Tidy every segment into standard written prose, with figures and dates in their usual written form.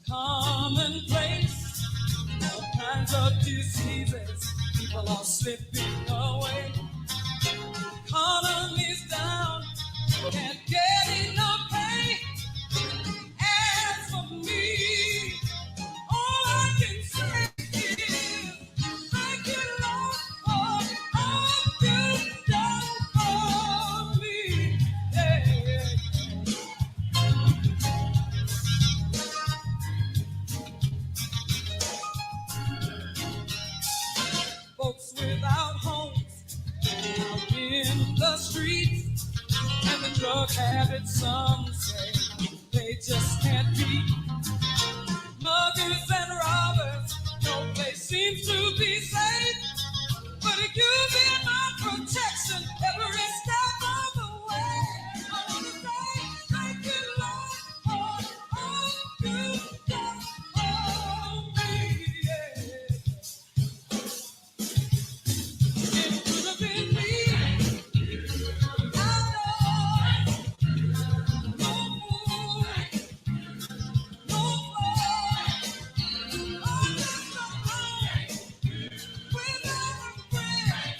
commonplace. All kinds of diseases, people are slipping away. Economy's down, can't get enough pay. As for me, all I can say is thank you, Lord, for all you've done for me. Yeah. Folks without homes out in the streets, and the drug habits, some say they just can't be. Muggers and robbers, no place seems to be safe. But you've been my protection every step of the way. I want to say thank you, Lord, for all you've done for me. Yeah. It could have been me. I know. No fool, no fraud. I'm just alone without a friend.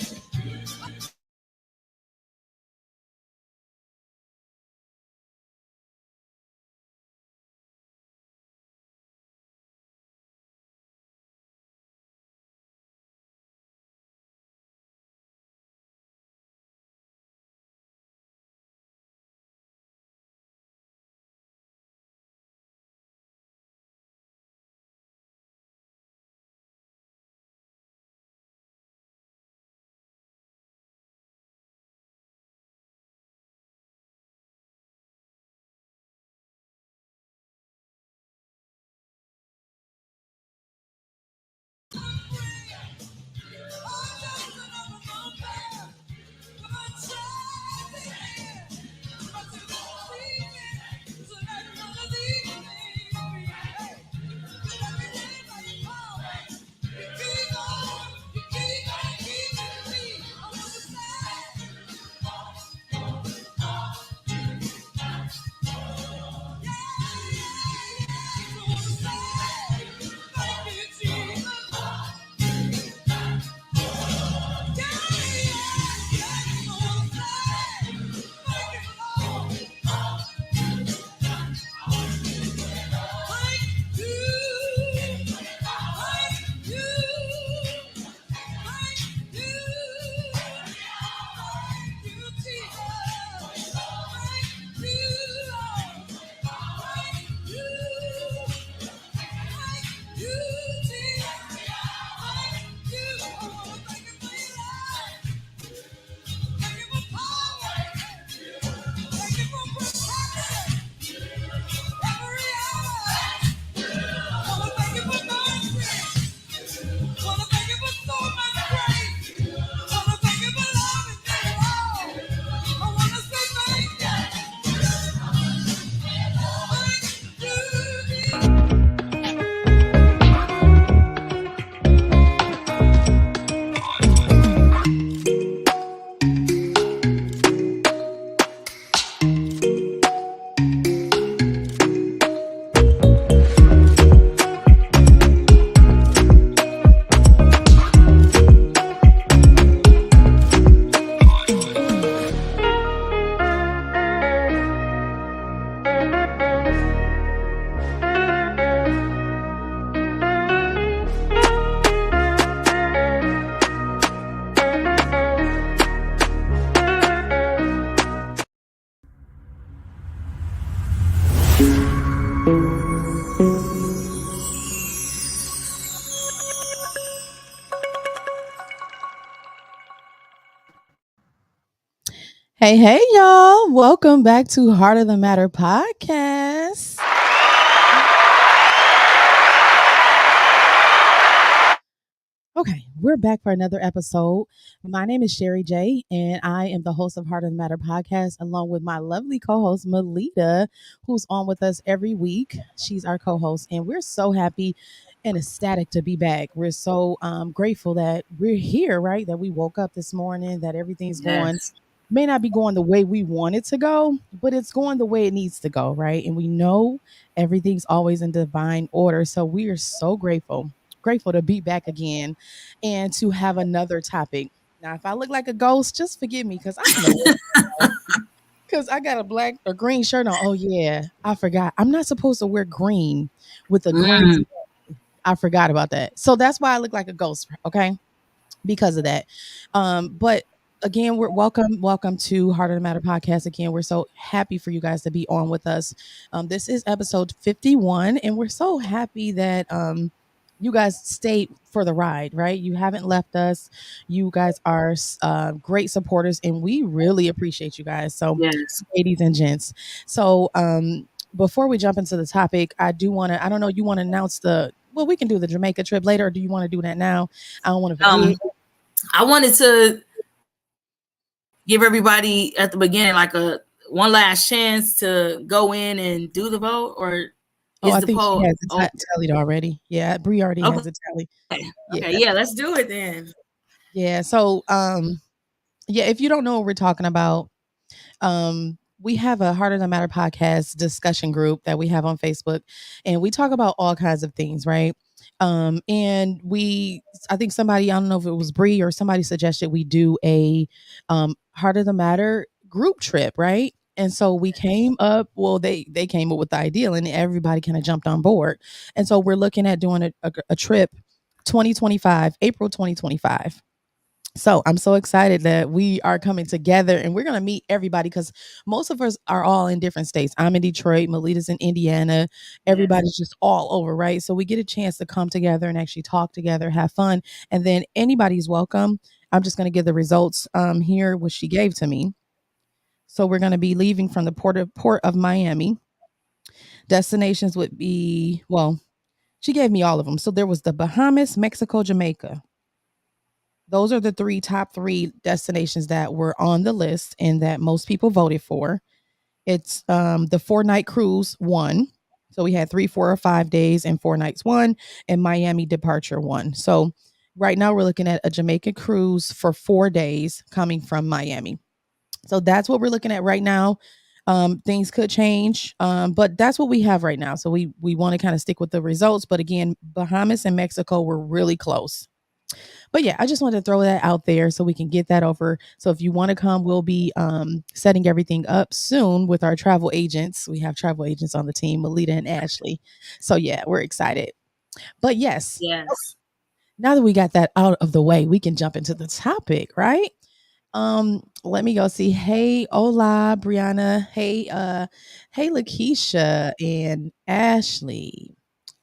Hey, hey, y'all. Welcome back to Heart of the Matter podcast. Okay, we're back for another episode. My name is Sherry J, and I am the host of Heart of the Matter podcast, along with my lovely co host, Melita, who's on with us every week. She's our co host, and we're so happy and ecstatic to be back. We're so grateful that we're here, right? That we woke up this morning, that everything's going Yes. may not be going the way we want it to go, but it's going the way it needs to go, right? And we know everything's always in divine order. So we are so grateful to be back again and to have another topic. Now, if I look like a ghost, just forgive me because I know because I got a black or green shirt on. Oh yeah, I forgot. I'm not supposed to wear green with a green. Mm, I forgot about that. So that's why I look like a ghost. Okay, because of that. But again, we're welcome to Heart of the Matter podcast. Again, we're so happy for you guys to be on with us. This is episode 51, and we're so happy that you guys stayed for the ride, right? You haven't left us. You guys are great supporters, and we really appreciate you guys. So, yes. ladies and gents. So, before we jump into the topic, I do want to, I don't know, you want to announce well, we can do the Jamaica trip later, or do you want to do that now? I don't want to forget. I wanted to give everybody at the beginning like a one last chance to go in and do the vote, or Oh, is I the think she poll has it over? tallied already. Yeah, Bree already has Okay. it tallied. Yeah. Okay. Yeah. Let's do it then. Yeah. So, yeah, if you don't know what we're talking about, we have a Heart of the Matter podcast discussion group that we have on Facebook, and we talk about all kinds of things, right? And I think somebody, I don't know if it was Bree or somebody suggested we do a Heart of the Matter group trip, right? And so we came up, well, they came up with the idea, and everybody kind of jumped on board. And so we're looking at doing a trip 2025, April 2025. So I'm so excited that we are coming together and we're going to meet everybody because most of us are all in different states. I'm in Detroit, Melita's in Indiana. Yes. Everybody's just all over, right? So we get a chance to come together and actually talk together, have fun. And then anybody's welcome. I'm just going to give the results here, which she gave to me. So we're going to be leaving from the port of Miami. Destinations would be, well, she gave me all of them. So there was the Bahamas, Mexico, Jamaica. Those are the top three destinations that were on the list and that most people voted for. It's the 4 night cruise one. So we had 3, 4, or 5 days and 4 nights one, and Miami departure one. So right now we're looking at a Jamaica cruise for 4 days coming from Miami. So that's what we're looking at right now. Things could change, but that's what we have right now. So we want to kind of stick with the results. But again, Bahamas and Mexico were really close. But yeah, I just wanted to throw that out there so we can get that over. So if you want to come, we'll be setting everything up soon with our travel agents. We have travel agents on the team, Melita and Ashley. So yeah, we're excited. But yes, Yes. now that we got that out of the way, we can jump into the topic, right? Let me go see. Hey, hola, Brianna. Hey, Lakeisha and Ashley,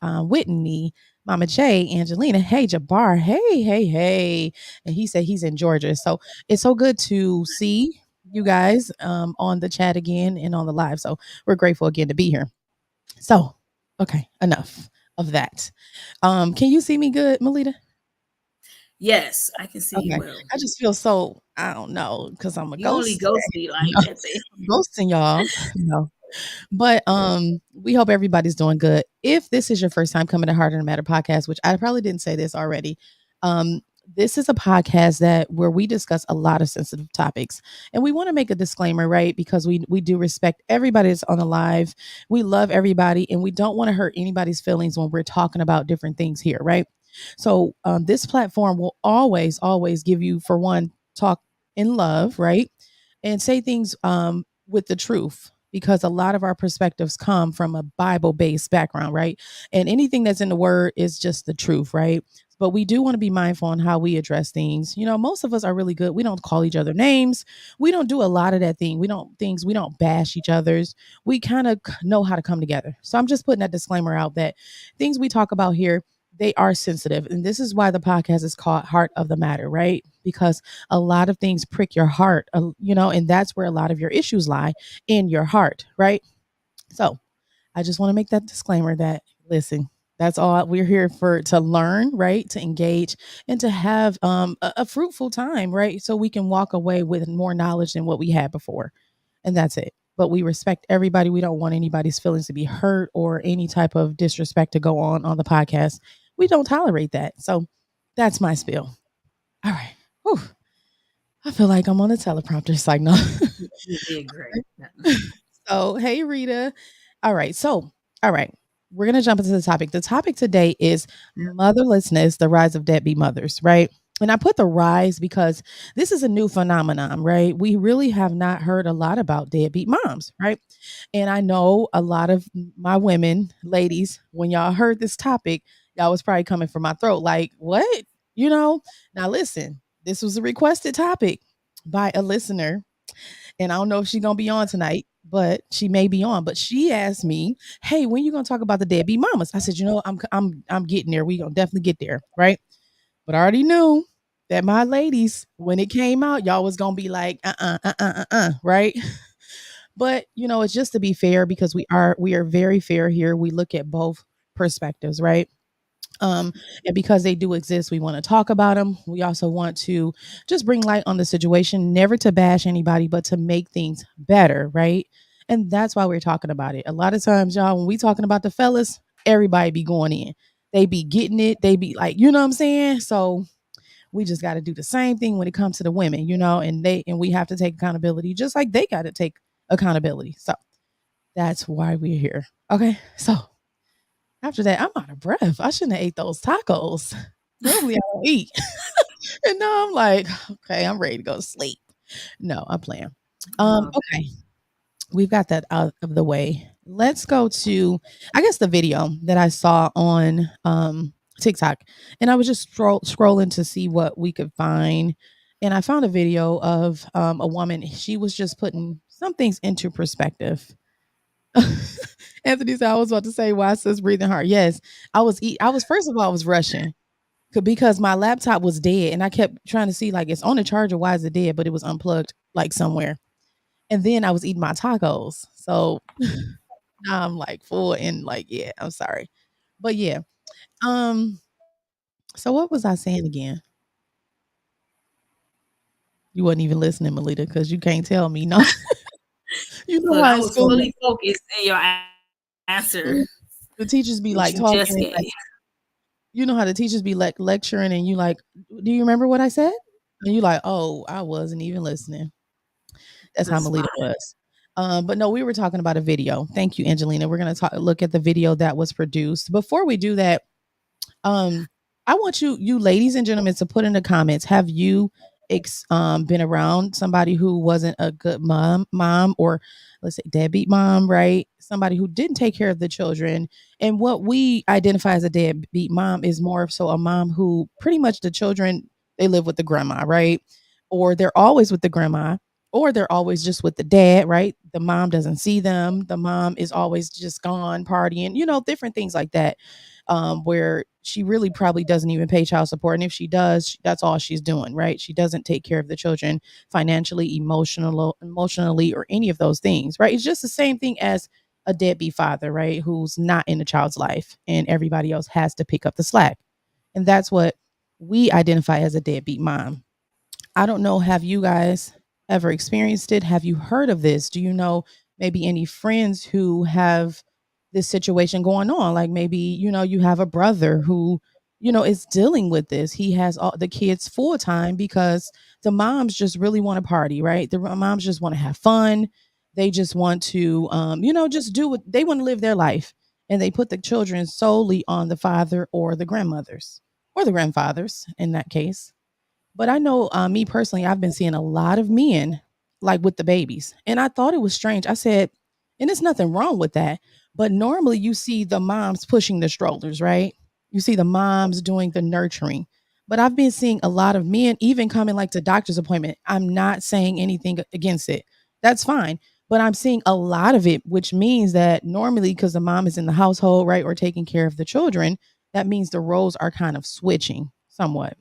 Whitney, Mama J, Angelina. Hey, Jabbar. Hey. And he said he's in Georgia. So it's so good to see you guys on the chat again and on the live. So we're grateful again to be here. So, okay, enough of that. Can you see me good, Melita? Yes, I can see you Okay. well. I just feel so, I don't know, because I'm a You only ghost. ghost me like that's it. I'm ghosting y'all. No. But we hope everybody's doing good. If this is your first time coming to Heart and Matter podcast, which I probably didn't say this already, um, this is a podcast that where we discuss a lot of sensitive topics. And we want to make a disclaimer, right? Because we do respect everybody that's on the live. We love everybody and we don't want to hurt anybody's feelings when we're talking about different things here, right? So this platform will always give you, for one, talk in love, right? And say things with the truth because a lot of our perspectives come from a Bible based background, right? And anything that's in the word is just the truth, right? But we do want to be mindful on how we address things. You know, most of us are really good. We don't call each other names. We don't do a lot of that thing. We don't bash each other's. We kind of know how to come together. So I'm just putting that disclaimer out that things we talk about here, they are sensitive. And this is why the podcast is called Heart of the Matter, right? Because a lot of things prick your heart, and that's where a lot of your issues lie, in your heart, right? So I just want to make that disclaimer that, listen, that's all we're here for, to learn, right? To engage and to have a fruitful time, right? So we can walk away with more knowledge than what we had before. And that's it. But we respect everybody. We don't want anybody's feelings to be hurt or any type of disrespect to go on the podcast. We don't tolerate that. So that's my spiel. All right. Whew. I feel like I'm on a teleprompter. It's like, no. You did great. So, hey, Rita. All right. So, all right. We're going to jump into the topic. The topic today is motherlessness, the rise of deadbeat mothers, right? And I put the rise because this is a new phenomenon, right? We really have not heard a lot about deadbeat moms, right? And I know a lot of my women, ladies, when y'all heard this topic, y'all was probably coming for my throat. Like, what? You know? Now, listen, this was a requested topic by a listener, and I don't know if she's gonna be on tonight, but she may be on. But she asked me, "Hey, when you gonna talk about the deadbeat mamas?" I said, "You know, I'm getting there. We gonna definitely get there, right?" But I already knew that my ladies, when it came out, y'all was gonna be like, right? But it's just to be fair because we are very fair here. We look at both perspectives, right? um and because they do exist, we want to talk about them. We also want to just bring light on the situation, never to bash anybody but to make things better, right? And that's why we're talking about it. A lot of times, y'all, when we talking about the fellas, everybody be going in, they be getting it, they be like, you know what I'm saying? So we just got to do the same thing when it comes to the women, and we have to take accountability just like they got to take accountability. So that's why we're here. Okay, so after that, I'm out of breath. I shouldn't have ate those tacos. Normally, I don't eat. And now I'm like, okay, I'm ready to go to sleep. No, I'm playing. No, Okay, we've got that out of the way. Let's go to, I guess, the video that I saw on TikTok, and I was just scrolling to see what we could find, and I found a video of a woman. She was just putting some things into perspective. Anthony said, I was about to say, why it says breathing hard. Yes, I was, first of all, I was rushing because my laptop was dead and I kept trying to see, like, it's on the charger. Why is it dead? But it was unplugged, like, somewhere. And then I was eating my tacos. So now I'm like full and like, yeah, I'm sorry. But yeah. Um, so what was I saying again? You wasn't even listening, Melita, because you can't tell me no. You know look, how I in was school fully focused in your answer the teachers be that like you talking just and gave. like, you know how the teachers be like lecturing and you like, do you remember what I said? And you like, oh, I wasn't even listening. That's The how Melita spot. was. But no, we were talking about a video. Thank you, Angelina. We're gonna look at the video that was produced. Before we do that, um, I want you ladies and gentlemen, to put in the comments. Have you been around somebody who wasn't a good mom, or let's say deadbeat mom, right? Somebody who didn't take care of the children. And what we identify as a deadbeat mom is more of so a mom who pretty much the children, they live with the grandma, right? Or they're always with the grandma, or they're always just with the dad, right? The mom doesn't see them. The mom is always just gone partying, different things like that, where she really probably doesn't even pay child support. And if she does, that's all she's doing, right? She doesn't take care of the children financially, emotionally, or any of those things, right? It's just the same thing as a deadbeat father, right? Who's not in the child's life and everybody else has to pick up the slack. And that's what we identify as a deadbeat mom. I don't know, have you guys ever experienced it? Have you heard of this? Do you know maybe any friends who have this situation going on? Like maybe, you have a brother who, is dealing with this. He has all the kids full time because the moms just really want to party, right? The moms just want to have fun. They just want to, just do what they want to live their life. And they put the children solely on the father or the grandmothers or the grandfathers in that case. But I know, me personally, I've been seeing a lot of men like with the babies. And I thought it was strange. I said, and there's nothing wrong with that. But normally you see the moms pushing the strollers, right? You see the moms doing the nurturing. But I've been seeing a lot of men even coming like to doctor's appointment. I'm not saying anything against it. That's fine. But I'm seeing a lot of it, which means that normally, because the mom is in the household, right, or taking care of the children, that means the roles are kind of switching somewhat.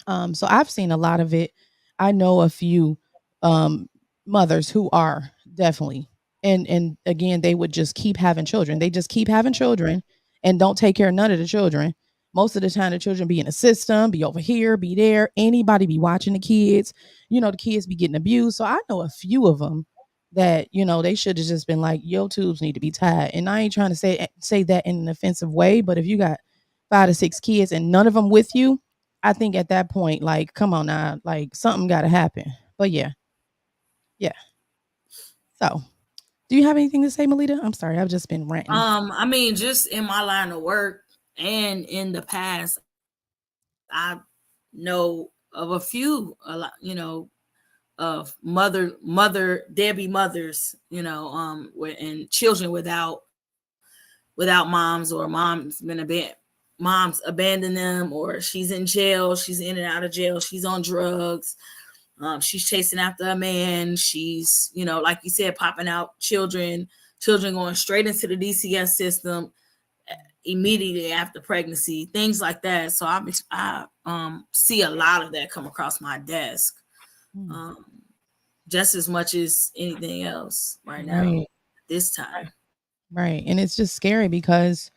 So I've seen a lot of it. I know a few um, mothers who are definitely, and again, they would just keep having children. They just keep having children and don't take care of none of the children. Most of the time, the children be in a system, be over here, be there. Anybody be watching the kids. The kids be getting abused. So I know a few of them that they should have just been like, "Your tubes need to be tied." And I ain't trying to say that in an offensive way, but if you got 5 to 6 kids and none of them with you, I think at that point, like, come on now, like something got to happen. But yeah, yeah. So, do you have anything to say, Melita? I'm sorry, I've just been ranting. I mean, just in my line of work and in the past, I know of a few, a lot, of mother Debbie mothers, and children without moms, or moms abandon them, or she's in jail, she's in and out of jail, she's on drugs, she's chasing after a man, she's, like you said, popping out children going straight into the DCS system immediately after pregnancy, things like that. So I see a lot of that come across my desk, Mm. um, just as much as anything else right now, Right, this right, time. right. And it's just scary because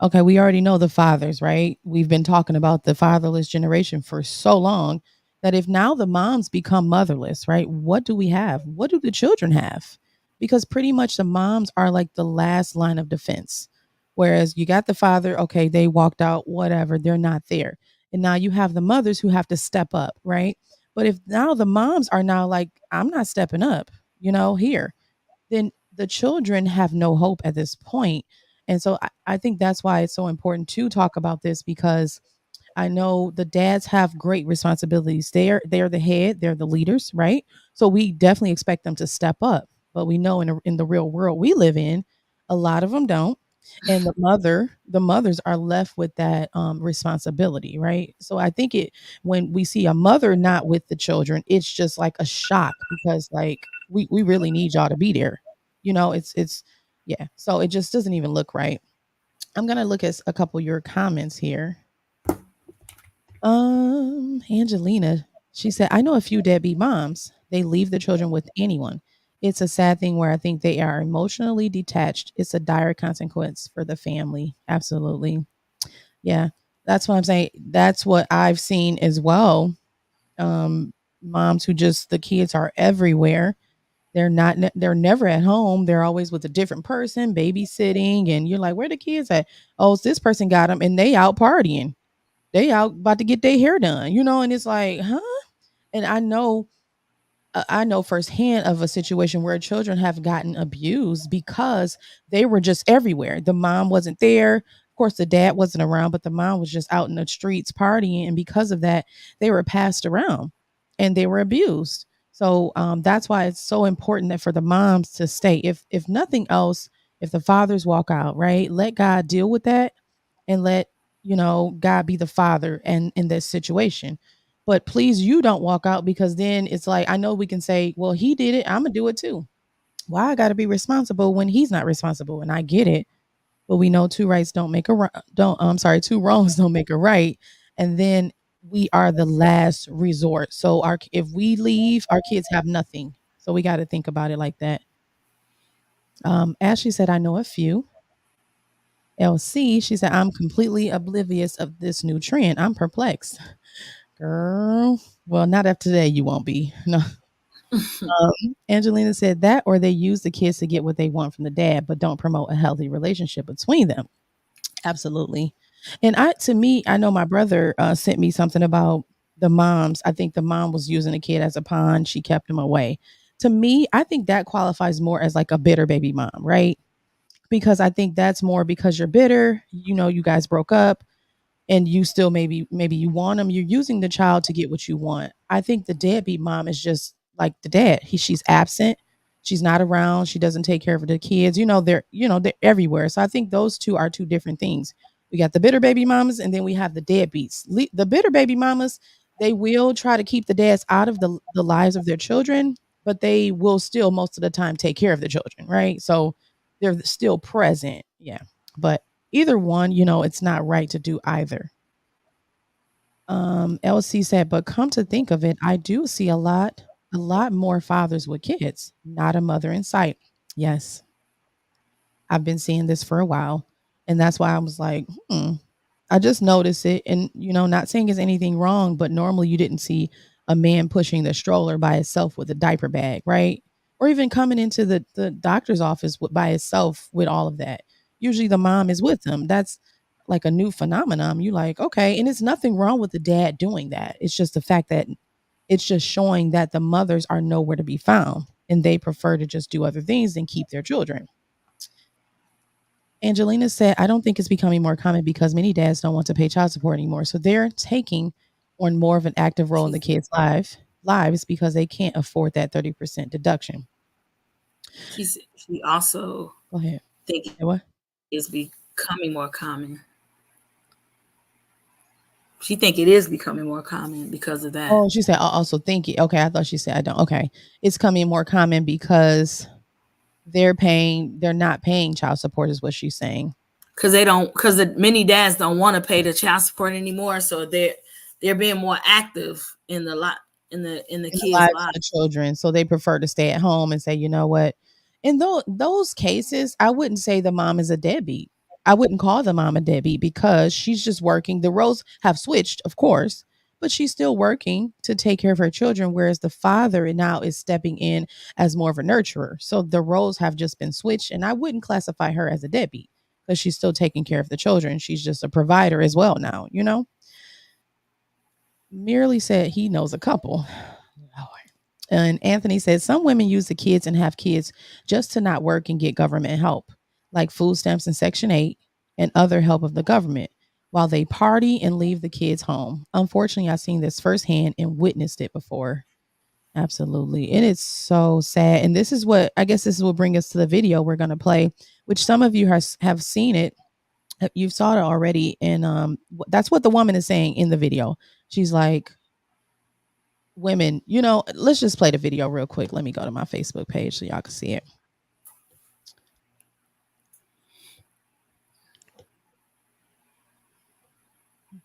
okay, we already know the fathers, right? We've been talking about the fatherless generation for so long that if now the moms become motherless, right? What do we have? What do the children have? Because pretty much the moms are like the last line of defense. Whereas you got the father, okay, they walked out, whatever, they're not there. And now you have the mothers who have to step up, right? But if now the moms are now like, I'm not stepping up, here, then the children have no hope at this point. And so I think that's why it's so important to talk about this because I know the dads have great responsibilities. They're the head, they're the leaders, right? So we definitely expect them to step up. But we know in the real world we live in, a lot of them don't. And the mothers are left with that responsibility, right? So I think it when we see a mother not with the children, it's just like a shock because like we really need y'all to be there. It's yeah. So it just doesn't even look right. I'm gonna look at a couple of your comments here. Angelina, she said, I know a few deadbeat moms. They leave the children with anyone. It's a sad thing where I think they are emotionally detached. It's a dire consequence for the family. Absolutely. Yeah. That's what I'm saying. That's what I've seen as well. Um, Moms who just the kids are everywhere. They're never at home. They're always with a different person, babysitting, and you're like, where the kids at? Oh, it's this person got them and they out partying. They out about to get their hair done, and it's like, huh? And I know firsthand of a situation where children have gotten abused because they were just everywhere. The mom wasn't there. Of course, the dad wasn't around, but the mom was just out in the streets partying. And because of that, they were passed around and they were abused. So that's why it's so important that for the moms to stay. If nothing else, if the fathers walk out, right, let God deal with that and let God be the father and in this situation. But please, you don't walk out because then it's like I know we can say, well, he did it, I'm gonna do it too. Why I got to be responsible when he's not responsible? And I get it, but we know two rights don't make a don't. I'm sorry, two wrongs don't make a right. And then we are the last resort. So our if we leave, our kids have nothing. So we got to think about it like that. Ashley said, I know a few. LC, she said, I'm completely oblivious of this new trend. I'm perplexed. Girl, well, not after today, you won't be. No. Angelina said that, or they use the kids to get what they want from the dad, but don't promote a healthy relationship between them. Absolutely. And to me, I know my brother sent me something about the moms. I think the mom was using the kid as a pawn. She kept him away. To me, I think that qualifies more as like a bitter baby mom, right? Because I think that's more because you're bitter. You guys broke up and you still maybe you want them, you're using the child to get what you want. I think the deadbeat mom is just like the dad. She's absent. She's not around. She doesn't take care of the kids. They're everywhere. So I think those two are two different things. We got the bitter baby mamas and then we have the deadbeats. The bitter baby mamas, they will try to keep the dads out of the lives of their children, but they will still most of the time take care of the children, right? So they're still present. Yeah. But either one, it's not right to do either. LC said, but come to think of it, I do see a lot more fathers with kids, not a mother in sight. Yes, I've been seeing this for a while. And that's why I was like, I just noticed it. And, not saying there's anything wrong, but normally you didn't see a man pushing the stroller by himself with a diaper bag, right? Or even coming into the doctor's office by himself with all of that. Usually the mom is with him. That's like a new phenomenon. You like, okay, and it's nothing wrong with the dad doing that. It's just the fact that it's just showing that the mothers are nowhere to be found and they prefer to just do other things than keep their children. Angelina said, I don't think it's becoming more common because many dads don't want to pay child support anymore. So they're taking on more of an active role in the kids' lives because they can't afford that 30% deduction. She also Go ahead. think Say what? it's becoming more common. She think it is becoming more common because of that. Oh, she said, I also think it. Okay, I thought she said, I don't. Okay. It's coming more common because they're not paying child support, is what she's saying. Because many dads don't want to pay the child support anymore, so they're being more active in the lot in the In the kids' lives of lives. the children. So they prefer to stay at home and say, you know what? In those cases, I wouldn't say the mom is a deadbeat. I wouldn't call the mom a deadbeat because she's just working. The roles have switched, of course, but she's still working to take care of her children, whereas the father now is stepping in as more of a nurturer. So the roles have just been switched, and I wouldn't classify her as a deadbeat because she's still taking care of the children. She's just a provider as well now, you know? Merely said he knows a couple. And Anthony said some women use the kids and have kids just to not work and get government help, like food stamps and Section 8 and other help of the government, while they party and leave the kids home. Unfortunately, I've seen this firsthand and witnessed it before. Absolutely. And it's so sad. And this is what I guess this will bring us to the video we're going to play, which some of you have seen it. You've saw it already. And that's what the woman is saying in the video. She's like, women, let's just play the video real quick. Let me go to my Facebook page so y'all can see it.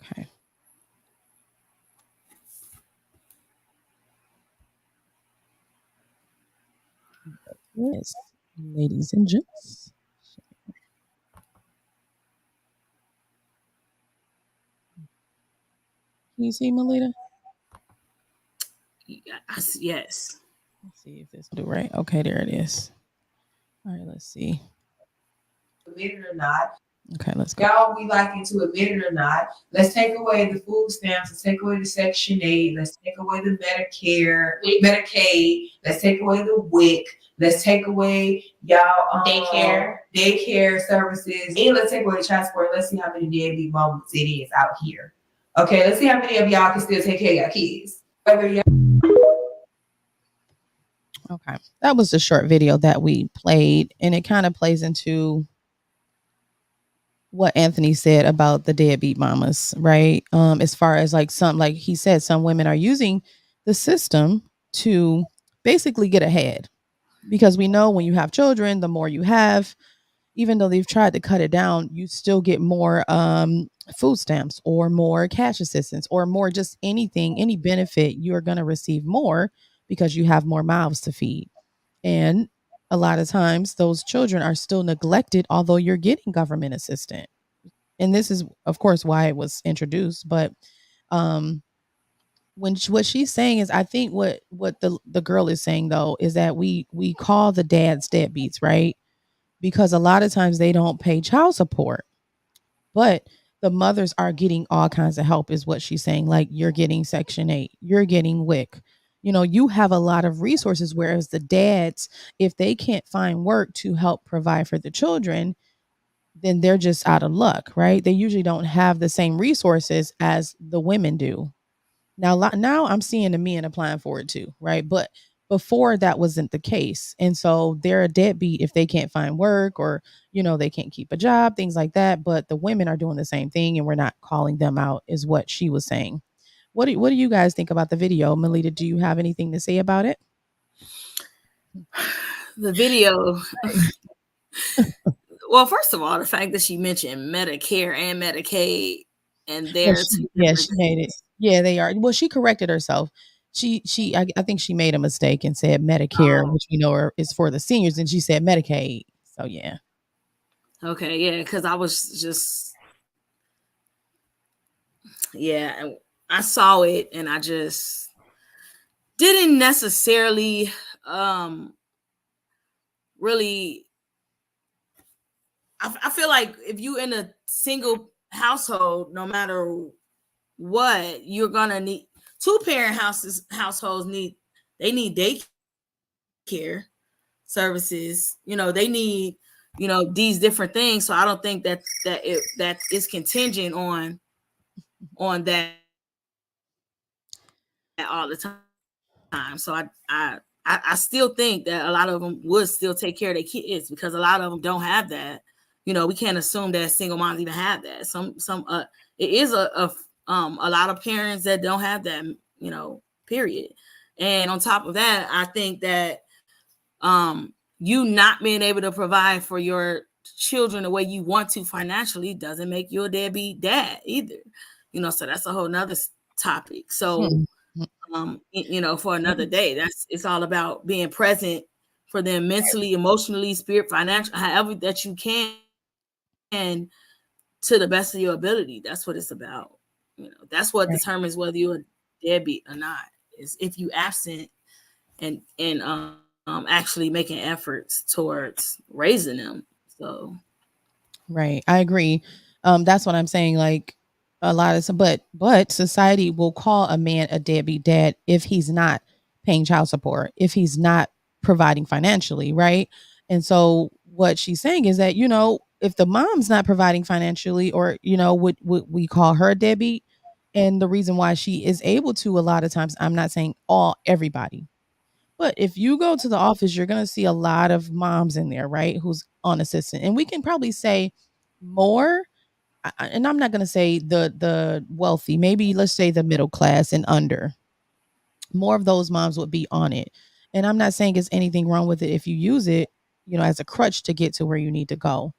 Okay. Yes, ladies and gents. Can you see Melita? Yes. Let's see if this will do right. Okay, there it is. All right, let's see. Admit it or not. Okay, let's go. Y'all, we like it to admit it or not. Let's take away the food stamps. Let's take away the Section 8. Let's take away the Medicaid. Let's take away the WIC. Let's take away y'all daycare services. And let's take away the child support. Let's see how many deadbeat moments it is out here. Okay, let's see how many of y'all can still take care of your kids. Okay, that was the short video that we played, and it kind of plays into what Anthony said about the deadbeat mamas, right? As far as like he said, some women are using the system to basically get ahead, because we know when you have children, the more you have, even though they've tried to cut it down, you still get more food stamps or more cash assistance or more just anything, any benefit. You're going to receive more because you have more mouths to feed. And a lot of times those children are still neglected, although you're getting government assistance. And this is, of course, why it was introduced. But um, what she's saying is, I think what the girl is saying though is that we call the dads deadbeats, right? Because a lot of times they don't pay child support, but the mothers are getting all kinds of help, is what she's saying. Like, you're getting Section 8, you're getting WIC. You have a lot of resources, whereas the dads, if they can't find work to help provide for the children, then they're just out of luck, right? They usually don't have the same resources as the women do. Now I'm seeing the men applying for it too, right? But before that wasn't the case. And so they're a deadbeat if they can't find work, or, they can't keep a job, things like that. But the women are doing the same thing and we're not calling them out, is what she was saying. What do you guys think about the video? Melita, do you have anything to say about it? The video. Well, first of all, the fact that she mentioned Medicare and Medicaid, and She made it. Yeah, they are. Well, she corrected herself. I think she made a mistake and said Medicare, which we know is for the seniors, and she said Medicaid. So yeah. Okay, yeah, because I was just, yeah, I saw it and I just didn't necessarily really. I feel like if you in a single household, no matter what, you're gonna need two-parent households need daycare services. They need, these different things. So I don't think that is contingent on that all the time. So I still think that a lot of them would still take care of their kids because a lot of them don't have that. We can't assume that single moms even have that. It is a lot of parents that don't have that, period. And on top of that, I think that you not being able to provide for your children the way you want to financially doesn't make you a deadbeat dad either. So that's a whole nother topic. So Hmm. for another day, it's all about being present for them mentally, emotionally, spirit, financial, however that you can, to the best of your ability. That's what it's about. That's what determines whether Right. you're a deadbeat or not, is if you absent and actually making efforts towards raising them. So Right. I agree. That's what I'm saying. Like a lot of some, but society will call a man a deadbeat dad if he's not paying child support, if he's not providing financially, right? And so what she's saying is that, if the mom's not providing financially, or, would we call her a deadbeat? And the reason why she is able to, a lot of times, I'm not saying everybody, but if you go to the office, you're going to see a lot of moms in there, right? Who's on assistant. And we can probably say more, and I'm not going to say the wealthy, maybe let's say the middle class and under. More of those moms would be on it. And I'm not saying there's anything wrong with it if you use it, as a crutch to get to where you need to go.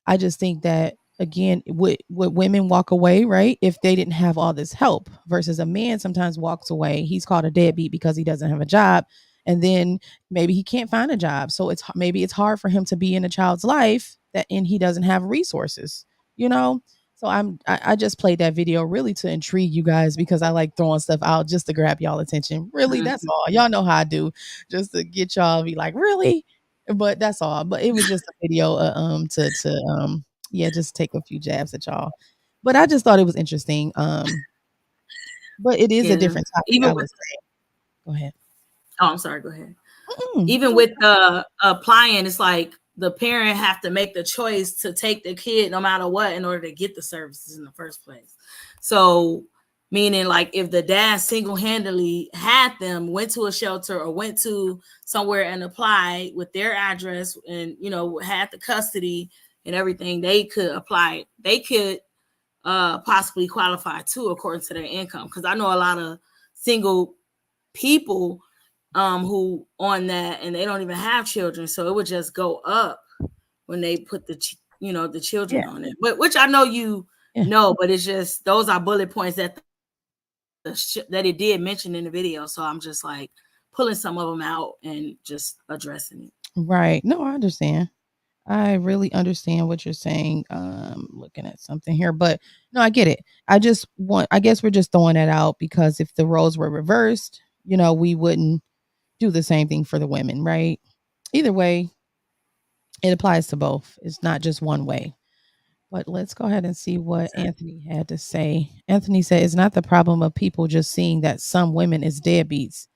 I just think that, again, would women walk away, right, if they didn't have all this help, versus a man sometimes walks away. He's called a deadbeat because he doesn't have a job, and then maybe he can't find a job. So maybe it's hard for him to be in a child's life and he doesn't have resources, you know. So I just played that video really to intrigue you guys because I like throwing stuff out just to grab y'all attention. Really, that's all. Y'all know how I do, just to get y'all to be like, really. But that's all. But it was just a video, yeah, just take a few jabs at y'all. But I just thought it was interesting. But it is a yeah, different topic, even I with would say. Go ahead. oh, I'm sorry, go ahead. Mm-mm. Even with the applying, it's like the parent have to make the choice to take the kid no matter what in order to get the services in the first place. So meaning, like, if the dad single-handedly had them, went to a shelter or went to somewhere and applied with their address and had the custody and everything, they could apply. They could possibly qualify too according to their income, because I know a lot of single people who on that and they don't even have children, so it would just go up when they put the children Yeah. on it, but which I know Yeah. but it's just those are bullet points that it did mention in the video, so I'm just like pulling some of them out and just addressing it. Right. No, I understand. I really understand what you're saying. Looking at something here, but no, I get it. I guess we're just throwing it out because if the roles were reversed, we wouldn't do the same thing for the women, right? Either way, it applies to both. It's not just one way. But let's go ahead and see what Anthony had to say. Anthony said it's not the problem of people just seeing that some women is deadbeats.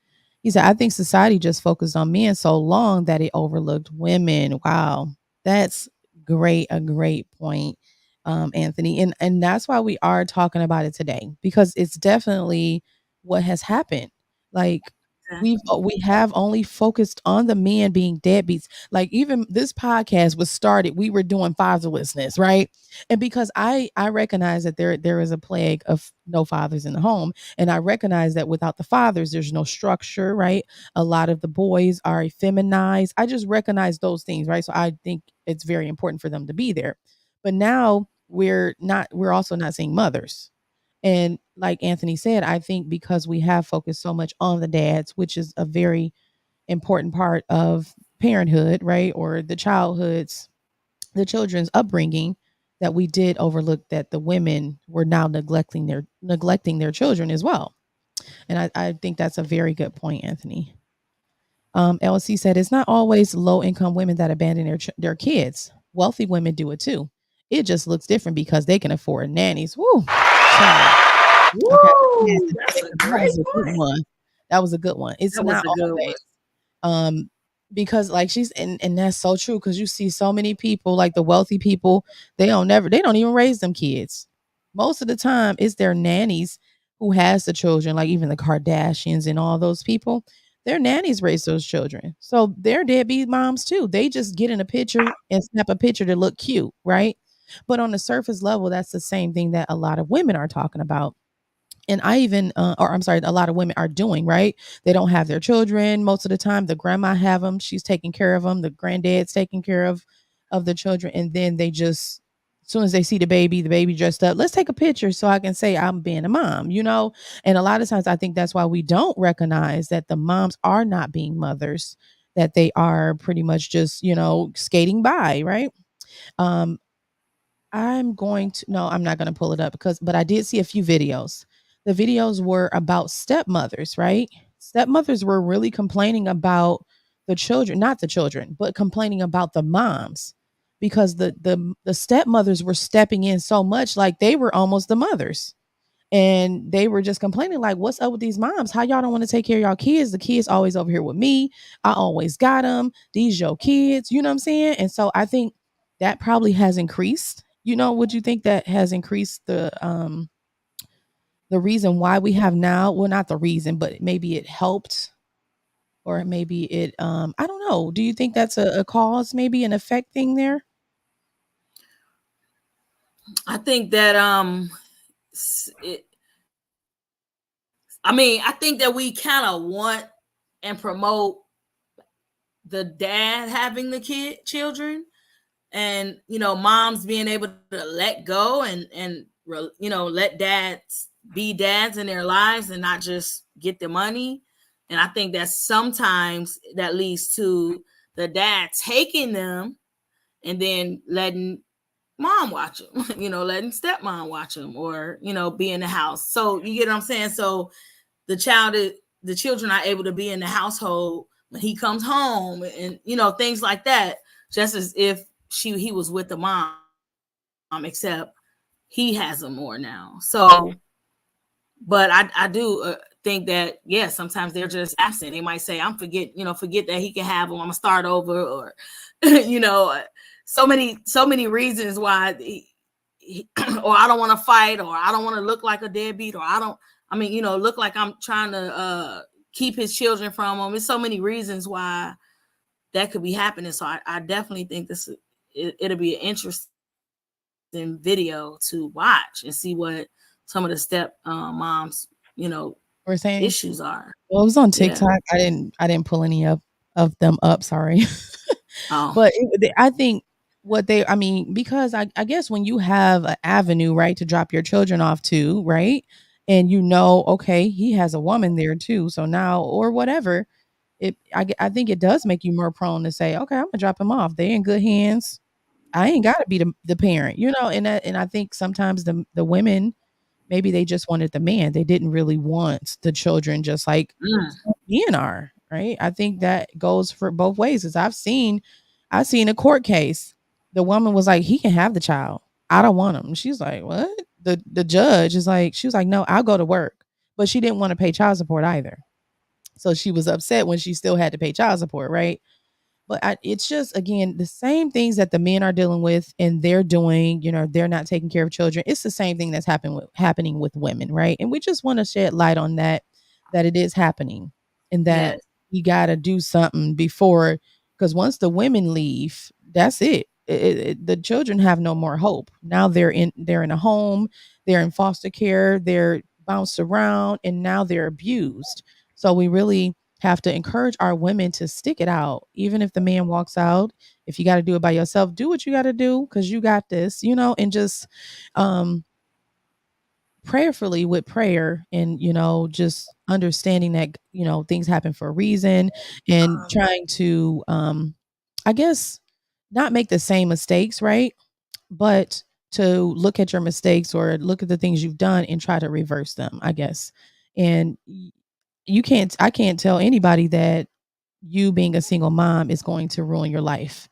He said, I think society just focused on men so long that it overlooked women. Wow. That's great. A great point, Anthony. And that's why we are talking about it today, because it's definitely what has happened. Like, Exactly. we have only focused on the men being deadbeats. Like, even this podcast was started, we were doing fatherlessness, right? And because I recognize that there is a plague of no fathers in the home, and I recognize that without the fathers there's no structure, right? A lot of the boys are effeminized. I just recognize those things, right? So I think it's very important for them to be there. But now we're also not seeing mothers. And like Anthony said, I think because we have focused so much on the dads, which is a very important part of parenthood, right? Or the children's upbringing, that we did overlook that the women were now neglecting their children as well. And I think that's a very good point, Anthony. LC said it's not always low income women that abandon their kids. Wealthy women do it too. it just looks different because they can afford nannies. Woo, child. Okay, I had Woo! to That's a that great was a good point. one. That was a good one. It's That was not a good one. always. Um, because like she's and that's so true because you see so many people like the wealthy people, they don't even raise them kids. Most of the time it's their nannies who has the children, like even the Kardashians and all those people, their nannies raise those children. So they're deadbeat moms too. They just get in a picture and snap a picture to look cute, right? But on the surface level, that's the same thing that a lot of women are talking about. And I even or I'm sorry, a lot of women are doing, right? They don't have their children most of the time. The grandma have them, she's taking care of them, the granddad's taking care of the children, and then they just, as soon as they see the baby dressed up, let's take a picture so I can say I'm being a mom, you know. And a lot of times I think that's why we don't recognize that the moms are not being mothers, that they are pretty much just, you know, skating by, right? um I'm going to no, I'm not gonna pull it up because but I did see a few videos. The videos were about stepmothers, right? Stepmothers were really complaining about the children, not the children, but complaining about the moms because the stepmothers were stepping in so much like they were almost the mothers. And they were just complaining like, "What's up with these moms? How y'all don't want to take care of y'all kids? The kids always over here with me. I always got them. These your kids." You know what I'm saying? And so I think that probably has increased. You know, would you think that has increased the reason why we have now? Well, not the reason, but maybe it helped, or maybe it I don't know. Do you think that's a cause, maybe an effect thing there? I think that it, I mean, I think that we kind of want and promote the dad having the children, and moms being able to let go and let dads be dads in their lives and not just get the money. And I think that sometimes that leads to the dad taking them and then letting mom watch them, letting stepmom watch them, or be in the house. So you get what I'm saying? So the children are able to be in the household when he comes home, and things like that, just as if he was with the mom, except he has them more now. So, but I do think that, yeah, sometimes they're just absent. They might say, I'm forget that he can have them, I'm gonna start over, or so many reasons why or I don't want to fight, or I don't want to look like a deadbeat, or look like I'm trying to keep his children from him. There's so many reasons why that could be happening. So I definitely think it'll be an interesting video to watch and see what some of the step moms, We're saying, issues are. well, it was on Yeah. TikTok. I didn't pull any of them up. Sorry. Oh, But I think what they, I mean, because I guess when you have an avenue, right, to drop your children off to, right, and okay, he has a woman there too, so now or whatever, I think it does make you more prone to say, okay, I'm gonna drop him off. They in good hands. I ain't got to be the parent, and I think sometimes the women, maybe they just wanted the man. They didn't really want the children, just like mm, DNR, right? I think that goes for both ways. As I've seen a court case. The woman was like, he can have the child. I don't want him. She's like, what? The judge is like, she was like, no, I'll go to work. But she didn't want to pay child support either. So she was upset when she still had to pay child support, right? But it's just, again, the same things that the men are dealing with and they're doing, they're not taking care of children. It's the same thing that's happening with women, right? And we just want to shed light on that it is happening, and that yes. we got to do something before, because once the women leave, that's it. The children have no more hope. Now they're in a home, they're in foster care, they're bounced around, and now they're abused. So we really have to encourage our women to stick it out. Even if the man walks out, if you got to do it by yourself, do what you got to do, because you got this, and just um prayerfully, with prayer, and just understanding that things happen for a reason, and trying to I guess not make the same mistakes, right? But to look at your mistakes or look at the things you've done and try to reverse them, I guess. And I can't tell anybody that you being a single mom is going to ruin your life.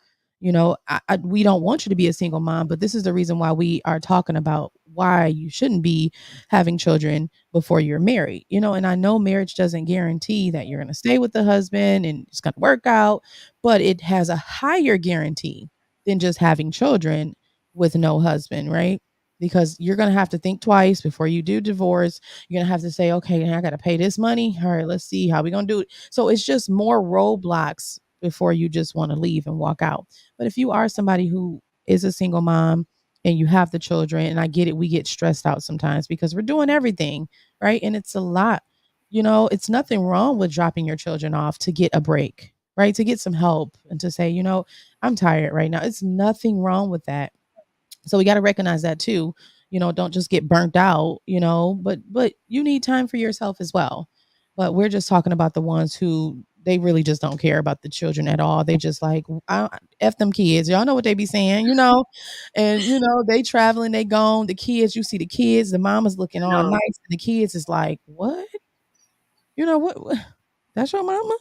We don't want you to be a single mom, but this is the reason why we are talking about why you shouldn't be having children before you're married. And I know marriage doesn't guarantee that you're going to stay with the husband and it's going to work out, but it has a higher guarantee than just having children with no husband, right? Because you're going to have to think twice before you do divorce. You're going to have to say, okay, I got to pay this money. All right, let's see how we going to do it. So it's just more roadblocks before you just want to leave and walk out. But if you are somebody who is a single mom and you have the children, and I get it, we get stressed out sometimes because we're doing everything, right? And it's a lot. It's nothing wrong with dropping your children off to get a break, right? To get some help and to say, I'm tired right now. It's nothing wrong with that. So we got to recognize that too. Don't just get burnt out, but you need time for yourself as well. But we're just talking about the ones who they really just don't care about the children at all. They just like, F them kids. Y'all know what they be saying, and they traveling, they gone. The kids, you see the kids, the mama's looking all No. nice, and the kids is like, what? What? That's your mama?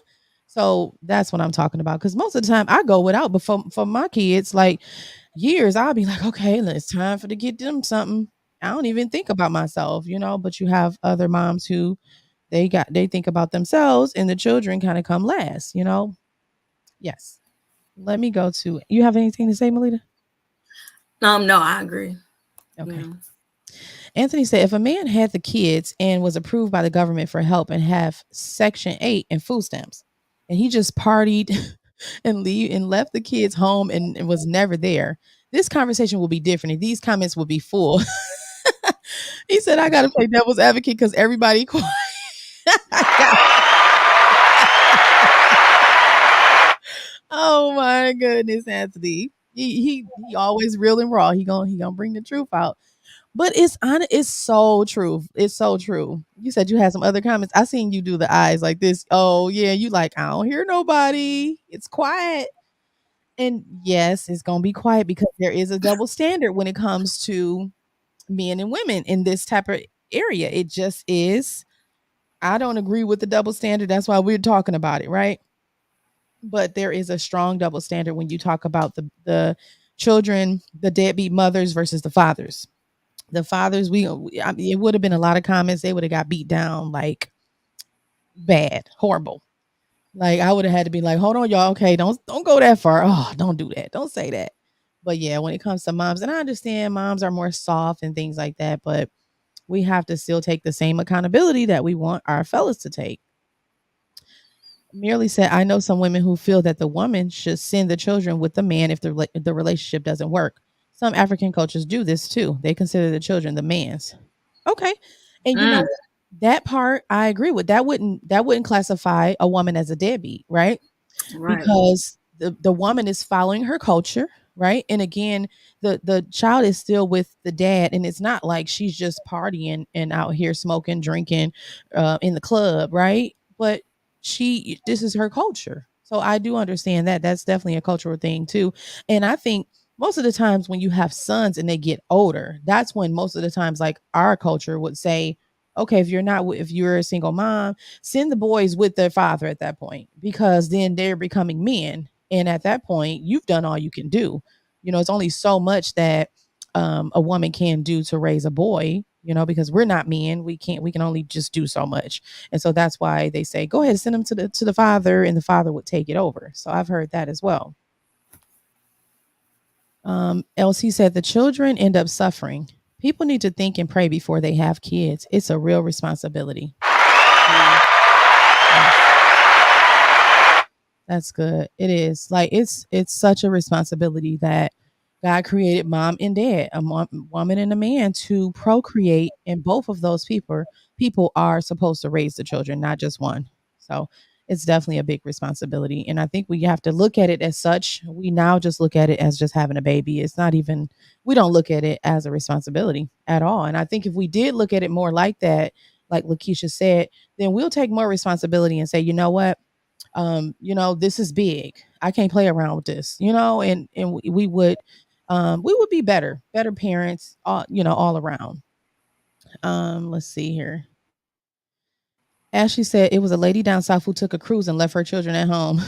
So that's what I'm talking about. Because most of the time I go without, but for my kids, like years, I'll be like, okay, it's time for to get them something. I don't even think about myself, but you have other moms who they think about themselves and the children kind of come last. Yes. Let me go to you have anything to say, Melita? No, I agree. Okay. Yeah. Anthony said if a man had the kids and was approved by the government for help and have Section 8 and food stamps, and he just partied and left the kids home and was never there, this conversation will be different. And these comments will be full. He said, I gotta play devil's advocate because everybody quiet. Oh my goodness, Anthony. He always real and raw. He gonna bring the truth out. But it's so true. It's so true. You said you had some other comments. I seen you do the eyes like this. Oh yeah, you like, I don't hear nobody. It's quiet. And yes, it's gonna be quiet because there is a double standard when it comes to men and women in this type of area. It just is. I don't agree with the double standard. That's why we're talking about it, right? But there is a strong double standard when you talk about the children, the deadbeat mothers versus the fathers. The fathers, it would have been a lot of comments. They would have got beat down like bad, horrible. Like I would have had to be like, hold on, y'all. Okay, don't go that far. Oh, don't do that. Don't say that. But yeah, when it comes to moms, and I understand moms are more soft and things like that, but we have to still take the same accountability that we want our fellas to take. Merely said, I know some women who feel that the woman should send the children with the man if the relationship doesn't work. Some African cultures do this too. They consider the children the man's. Okay. And Mm, that part I agree with. That wouldn't classify a woman as a deadbeat, right? right. Because the woman is following her culture, right? And again, the child is still with the dad, and it's not like she's just partying and out here smoking, drinking, in the club, right? But this is her culture, so I do understand that. That's definitely a cultural thing too, and I think most of the times when you have sons and they get older, that's when most of the times like our culture would say, okay, if you're a single mom, send the boys with their father at that point because then they're becoming men. And at that point, you've done all you can do. It's only so much that a woman can do to raise a boy, because we're not men. We can only just do so much. And so that's why they say, go ahead, send them to the father and the father would take it over. So I've heard that as well. LC said the children end up suffering. People need to think and pray before they have kids. It's a real responsibility. That's good. It is. Like it's such a responsibility that God created mom and dad, woman and a man to procreate, and both of those people are supposed to raise the children, not just one. So it's definitely a big responsibility. And I think we have to look at it as such. We now just look at it as just having a baby. It's not even we don't look at it as a responsibility at all. And I think if we did look at it more like that, like Lakeisha said, then we'll take more responsibility and say, you know what? This is big. I can't play around with this, and we would be better parents, all around. Let's see here. Ashley said it was a lady down south who took a cruise and left her children at home.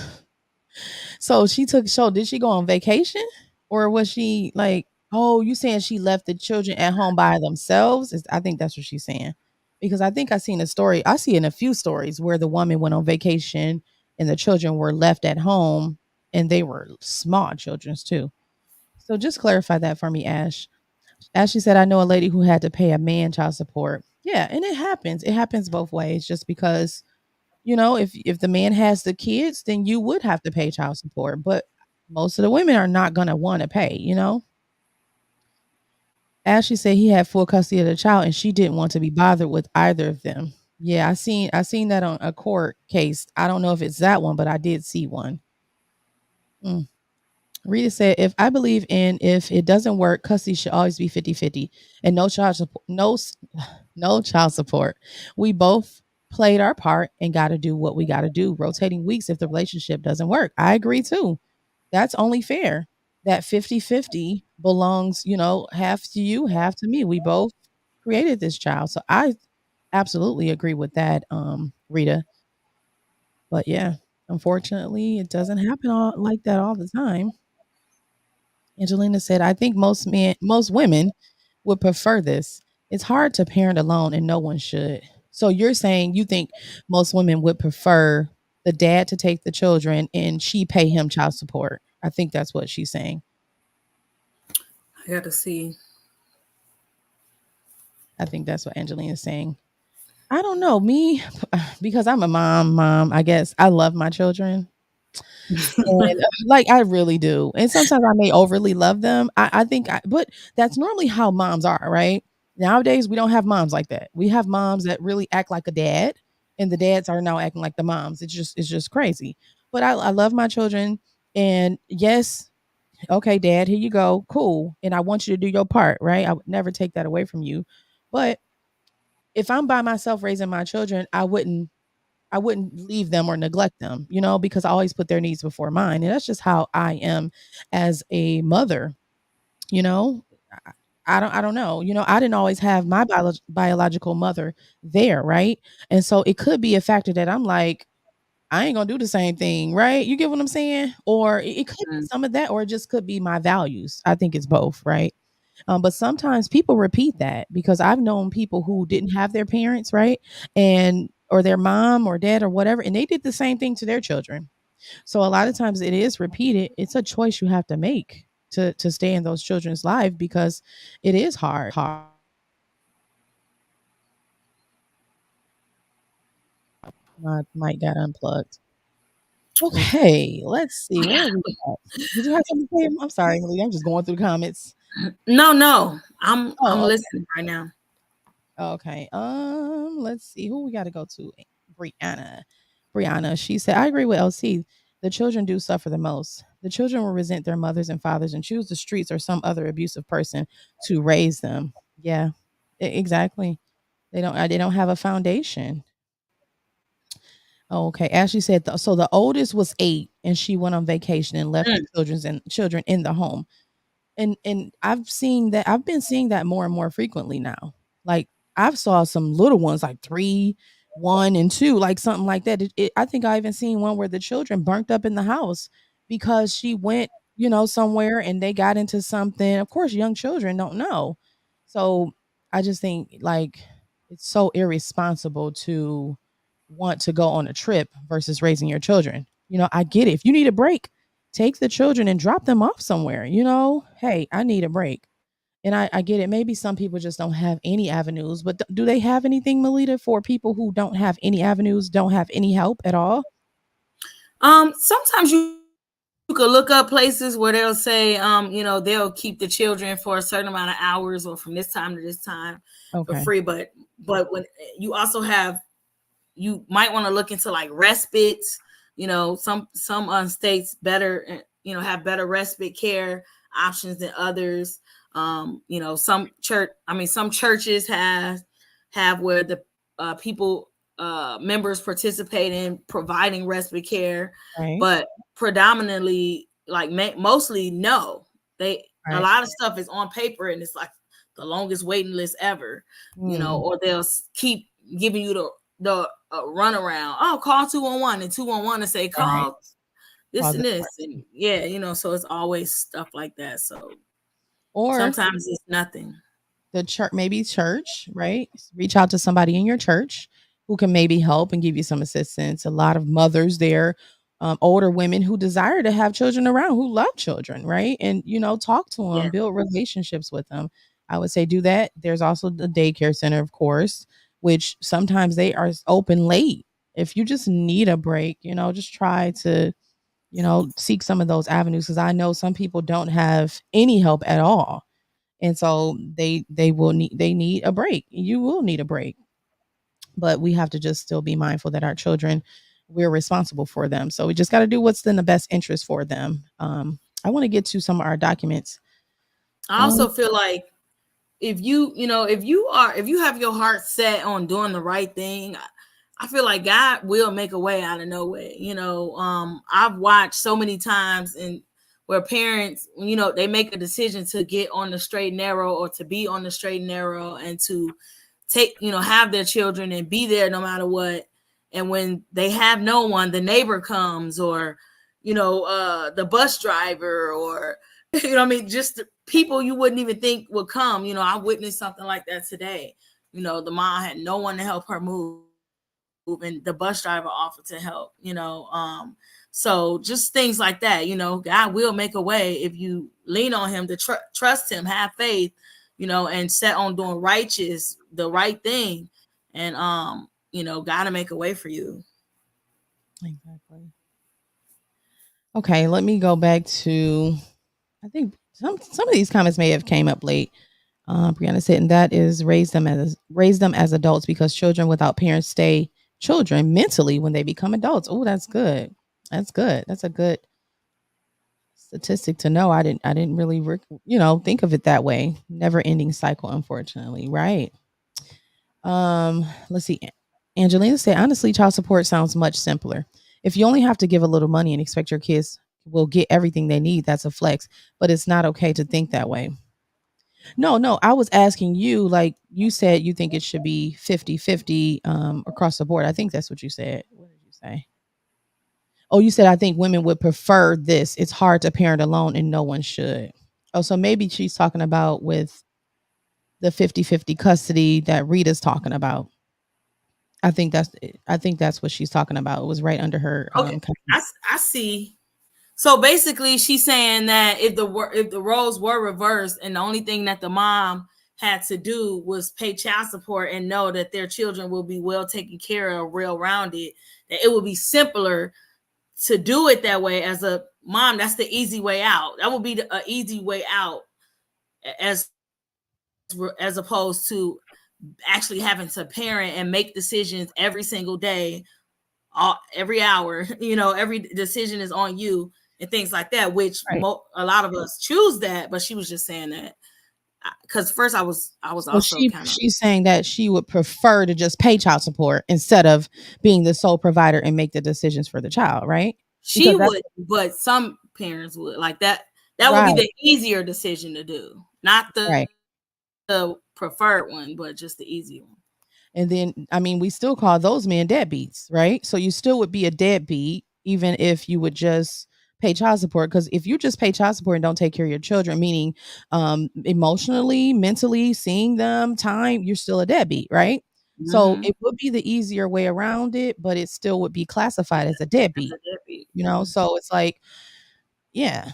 So she took so did she go on vacation? Or was she like, oh, you saying she left the children at home by themselves? I think that's what she's saying. Because I think I seen a story. I see in a few stories where the woman went on vacation and the children were left at home and they were small children too. So just clarify that for me, Ash. Ashley said, I know a lady who had to pay a man child support. Yeah, and it happens. It happens both ways just because, if the man has the kids, then you would have to pay child support. But most of the women are not going to want to pay. Ashley said he had full custody of the child and she didn't want to be bothered with either of them. Yeah, I seen that on a court case. I don't know if it's that one, but I did see one. Mm. Rita said, if it doesn't work, custody should always be 50-50 and no child support, no child support. We both played our part and got to do what we got to do, rotating weeks if the relationship doesn't work. I agree too. That's only fair. That 50-50 belongs, half to you, half to me. We both created this child. So I absolutely agree with that, Rita. But yeah, unfortunately, it doesn't happen like that all the time. Angelina said, I think most women would prefer this. It's hard to parent alone and no one should. So you're saying you think most women would prefer the dad to take the children and she pay him child support. I think that's what she's saying. I got to see. I think that's what Angelina's saying. I don't know. Me, because I'm a mom, I guess I love my children. And, like, I really do, and sometimes I may overly love them. I think but that's normally how moms are, right? Nowadays, we don't have moms like that. We have moms that really act like a dad, and the dads are now acting like the moms. It's just crazy. But I love my children, and yes, okay, dad, here you go, cool, and I want you to do your part, right? I would never take that away from you. But if I'm by myself raising my children, I wouldn't leave them or neglect them, because I always put their needs before mine. And that's just how I am as a mother, you know. I I don't know. I didn't always have my biological mother there, right? And so it could be a factor that I'm like, I ain't gonna do the same thing, right? You get what I'm saying? Or it could be Mm. some of that, or it just could be my values. I think it's both, right? But sometimes people repeat that because I've known people who didn't have their parents, right? And or their mom or dad or whatever, and they did the same thing to their children. So a lot of times it is repeated. It's a choice you have to make to stay in those children's life because it is hard. My mic got unplugged. Okay, let's see. Where are we at? Did you have something to say? I'm sorry, Emily. I'm just going through the comments. No. I'm Oh, listening right now. okay. Let's see who we got to go to. Brianna. Brianna. She said, I agree with LC. The children do suffer the most. The children will resent their mothers and fathers and choose the streets or some other abusive person to raise them. Yeah, exactly. They don't have a foundation. Okay. Ashley said, so the oldest was 8 and she went on vacation and left the Mm. children in the home. And I've been seeing that more and more frequently now. Like I've saw some little ones like 3, 1 and 2, like something like that. I think I even seen one where the children burnt up in the house because she went, somewhere and they got into something. Of course, young children don't know. So I just think like it's so irresponsible to want to go on a trip versus raising your children. I get it. If you need a break, take the children and drop them off somewhere. Hey, I need a break. And I get it. Maybe some people just don't have any avenues, but do they have anything, Melita, for people who don't have any avenues, don't have any help at all? Sometimes you could look up places where they'll say, they'll keep the children for a certain amount of hours or from this time to this time for Okay. free. But when you also have, you might want to look into like respites. Some states better, have better respite care options than others. Some churches have where the people members participate in providing respite care, Right. but predominantly, like mostly, no. A Right. lot of stuff is on paper and it's like the longest waiting list ever, Mm, or they'll keep giving you the runaround. Oh, call 211 and 211 and say right. call this and Causes this, and question. yeah, so it's always stuff like that. So Or sometimes it's nothing. the church, maybe church, right? Reach out to somebody in your church who can maybe help and give you some assistance. A lot of mothers there, older women who desire to have children around, who love children, right? And talk to them, Yeah. build relationships with them. I would say do that. There's also the daycare center, of course, which sometimes they are open late. If you just need a break, just try to seek some of those avenues, because I know some people don't have any help at all, and so they need a break. You will need a break, but we have to just still be mindful that our children, we're responsible for them, so we just got to do what's in the best interest for them. I want to get to some of our documents. I also feel like if you have your heart set on doing the right thing, I feel like God will make a way out of no way. I've watched so many times and where parents, they make a decision to get on the straight and narrow, or to be on the straight and narrow, and to have their children and be there no matter what. And when they have no one, the neighbor comes, or the bus driver, or just people you wouldn't even think would come. I witnessed something like that today. The mom had no one to help her move, and the bus driver offered to help. So just things like that. God will make a way if you lean on him, to trust him, have faith, and set on doing the right thing, and God to make a way for you. Exactly. Okay, let me go back to, I think some of these comments may have came up late. Brianna said, and that is raise them as adults, because children without parents stay children mentally when they become adults. Oh, that's good. That's good. That's a good statistic to know. I didn't really think of it that way. Never ending cycle, unfortunately. Right. Let's see. Angelina said, honestly, child support sounds much simpler. If you only have to give a little money and expect your kids will get everything they need, that's a flex. But it's not okay to think that way. No, no, I was asking you, like you said, you think it should be 50-50 across the board. I think that's what you said. What did you say? Oh, you said, I think women would prefer this. It's hard to parent alone and no one should. Oh, so maybe she's talking about with the 50-50 custody that Rita's talking about. I think that's what she's talking about. It was right under her. Okay, I see. So basically, she's saying that if the roles were reversed, and the only thing that the mom had to do was pay child support and know that their children will be well taken care of, well rounded, that it would be simpler to do it that way. As a mom, that's the easy way out. That would be an easy way out, as opposed to actually having to parent and make decisions every single day, every hour. Every decision is on you, and things like that, which Right. a lot of us choose that. But she was just saying that because first I was So also kind of, she's saying that she would prefer to just pay child support instead of being the sole provider and make the decisions for the child, right? she Because that's would, but some parents would like that. That would be right, the easier decision to do, not right. the preferred one, but just the easy one. And then, I mean, we still call those men deadbeats, right? So you still would be a deadbeat even if you would just pay child support. Because if you just pay child support and don't take care of your children, meaning emotionally, mentally, seeing them, time, you're still a deadbeat, right? So Mm-hmm. it would be the easier way around it, but it still would be classified as a That's deadbeat, a deadbeat. Mm-hmm. So it's like, yeah,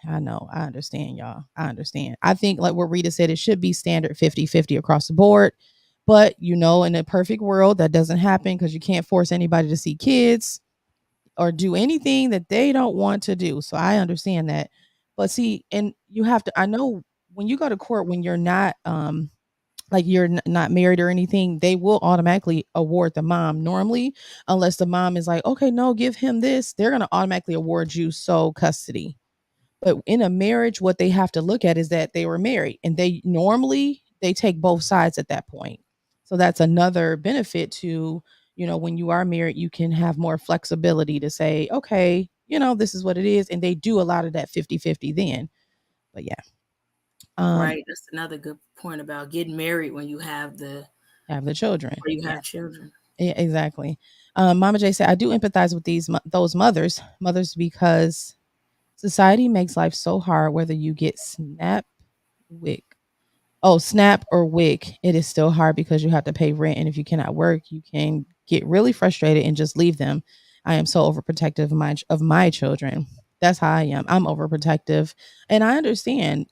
I know. I understand, y'all. I understand. I think, like what Rita said, it should be standard 50-50 across the board. But, in a perfect world, that doesn't happen because you can't force anybody to see kids or do anything that they don't want to do. So I understand that. But see, and you have to, I know when you go to court, when you're not, like you're not married or anything, they will automatically award the mom normally, unless the mom is like, okay, no, give him this. They're going to automatically award you sole custody. But in a marriage, what they have to look at is that they were married, and they take both sides at that point. So that's another benefit to, when you are married, you can have more flexibility to say, okay, this is what it is. And they do a lot of that 50-50 then. But yeah. Right. That's another good point about getting married when you have Have the children. or you Yeah. have children. Yeah, exactly. Mama J said, I do empathize with those mothers, because society makes life so hard. Whether you get wick, SNAP or WIC, it is still hard because you have to pay rent, and if you cannot work, you can get really frustrated and just leave them. I am so overprotective of my children. That's how I am. I'm overprotective, and I understand.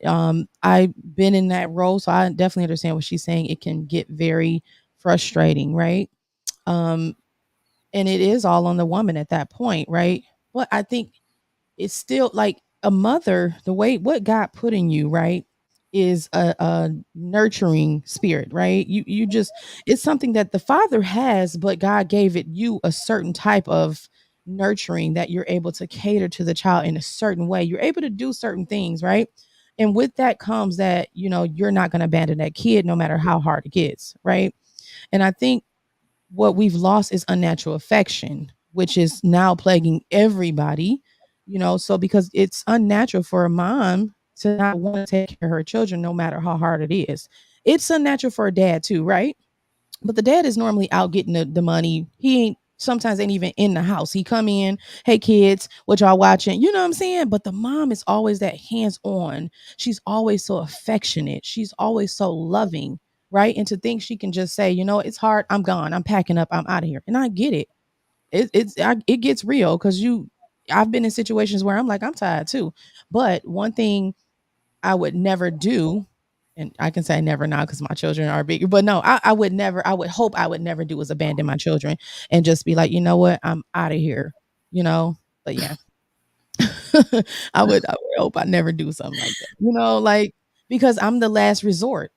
I've been in that role, so I definitely understand what she's saying. It can get very frustrating, right? Um, and it is all on the woman at that point, right? But I think it's still like a mother, the way what God put in you, right, is a nurturing spirit, right? You just, it's something that the father has, but God gave it you a certain type of nurturing that you're able to cater to the child in a certain way. You're able to do certain things, right? And with that comes that, you're not going to abandon that kid no matter how hard it gets, right? And I think what we've lost is unnatural affection, which is now plaguing everybody, so because it's unnatural for a mom to not want to take care of her children no matter how hard it is. It's unnatural for a dad too, right? But the dad is normally out getting the money. He ain't sometimes ain't even in the house. He come in, hey kids, what y'all watching? You know what I'm saying? But the mom is always that hands on. She's always so affectionate. She's always so loving, right? And to think she can just say, it's hard. I'm gone. I'm packing up. I'm out of here. And I get it. It gets real because I've been in situations where I'm like, I'm tired too. But one thing I would never do, and I can say never now because my children are big, but no, I would never, I would hope I would never do is abandon my children and just be like, you know what, I'm out of here, you know? But yeah, I would hope I never do something like that, like, because I'm the last resort.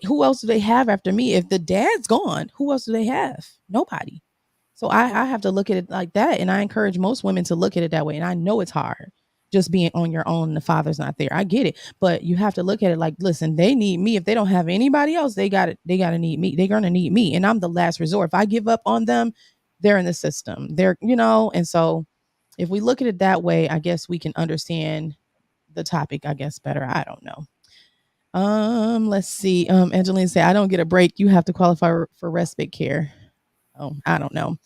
Who else do they have after me? If the dad's gone, who else do they have? Nobody. So I have to look at it like that. And I encourage most women to look at it that way. And I know it's hard just being on your own and the father's not there. I get it. But you have to look at it like, listen, they need me. If they don't have anybody else, they gotta need me. They're gonna need me. And I'm the last resort. If I give up on them, they're in the system. And so if we look at it that way, I guess we can understand the topic, I guess, better. I don't know. Let's see. Angelina said, I don't get a break. You have to qualify for respite care. Oh, I don't know.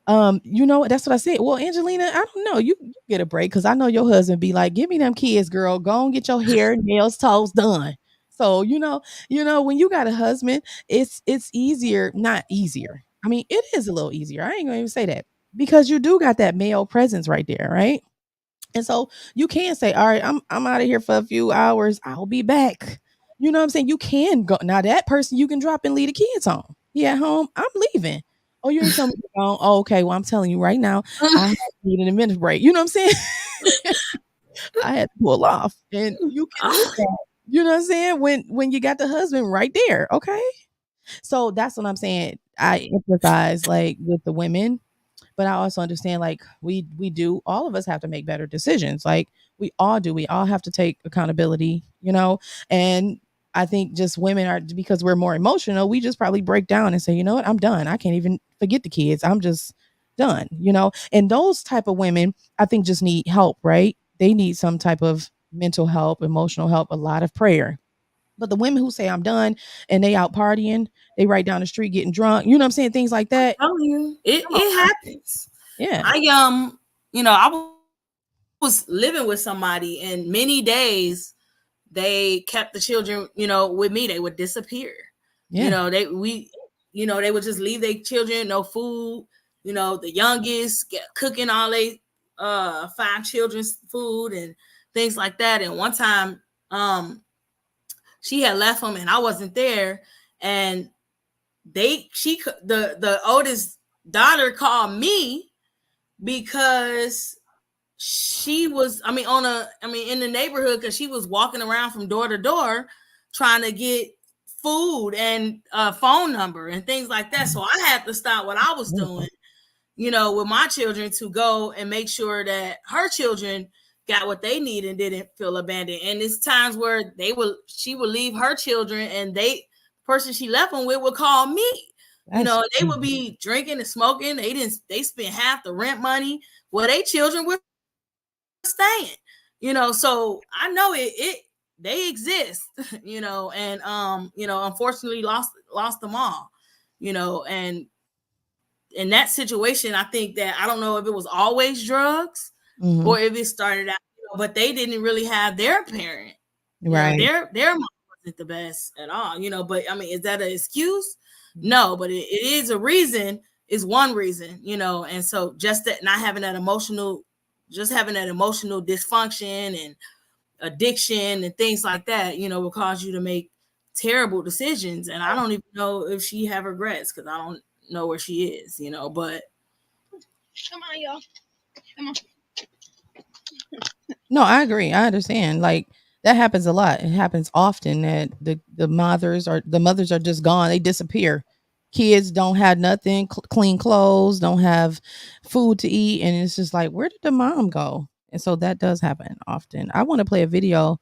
That's what I said. Well, Angelina, I don't know. You get a break because I know your husband be like, "Give me them kids, girl. Go and get your hair, nails, toes done." So when you got a husband, it's easier, not easier. I mean, it is a little easier. I ain't gonna even say that because you do got that male presence right there, right? And so you can say, "All right, I'm out of here for a few hours. I'll be back." You know what I'm saying? You can go now. That person you can drop and leave the kids home. He at home. I'm leaving. Oh, you ain't telling me to go. Oh, okay. Well, I'm telling you right now, I need a minute break. You know what I'm saying? I had to pull off, and you can do that. You know what I'm saying? When you got the husband right there. Okay. So that's what I'm saying. I empathize like with the women, but I also understand like we do all of us have to make better decisions. Like we all do. We all have to take accountability, And I think just women are because we're more emotional, we just probably break down and say, you know what, I'm done. I can't even forget the kids. I'm just done. And those type of women, I think just need help, right? They need some type of mental help, emotional help, a lot of prayer. But the women who say I'm done and they out partying, they right down the street getting drunk, you know what I'm saying? Things like that. Telling you, Come on it now. happens. Yeah. I was living with somebody, and many days they kept the children, with me. They would disappear. Yeah. They would just leave their children, no food. The youngest cooking all they 5 children's food and things like that. And one time, she had left them, and I wasn't there, and the oldest daughter called me because she was in the neighborhood because she was walking around from door to door trying to get food and a phone number and things like that. So I had to stop what I was doing, with my children to go and make sure that her children got what they need and didn't feel abandoned. And it's times where she would leave her children, and the person she left them with would call me. They would be drinking and smoking. They spent half the rent money. Well, they children were staying. So I know they exist. And unfortunately lost them all. And in that situation, I think that I don't know if it was always drugs Mhm. or if it started out, but they didn't really have their parent. Right. Their mom wasn't the best at all, but I mean, is that an excuse? No, but it is a reason, is one reason, and so just that not having that emotional, just having that emotional dysfunction and addiction and things like that, will cause you to make terrible decisions. And I don't even know if she have regrets because I don't know where she is, but Come on, y'all. Come on. No, I agree. I understand. Like that happens a lot. It happens often that the mothers are just gone. They disappear. Kids don't have nothing, clean clothes, don't have food to eat, and it's just like, where did the mom go? And so that does happen often. I want to play a video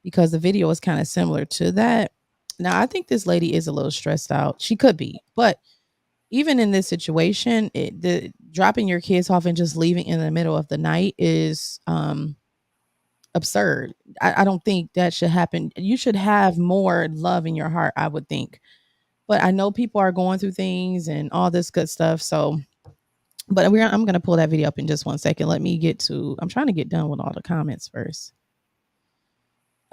because the video is kind of similar to that. Now, I think this lady is a little stressed out. She could be, but even in this situation, the dropping your kids off and just leaving in the middle of the night is absurd. I don't think that should happen. You should have more love in your heart, I would think. But I know people are going through things and all this good stuff. So, but I'm gonna pull that video up in just 1 second. Let me get to. I'm trying to get done with all the comments first.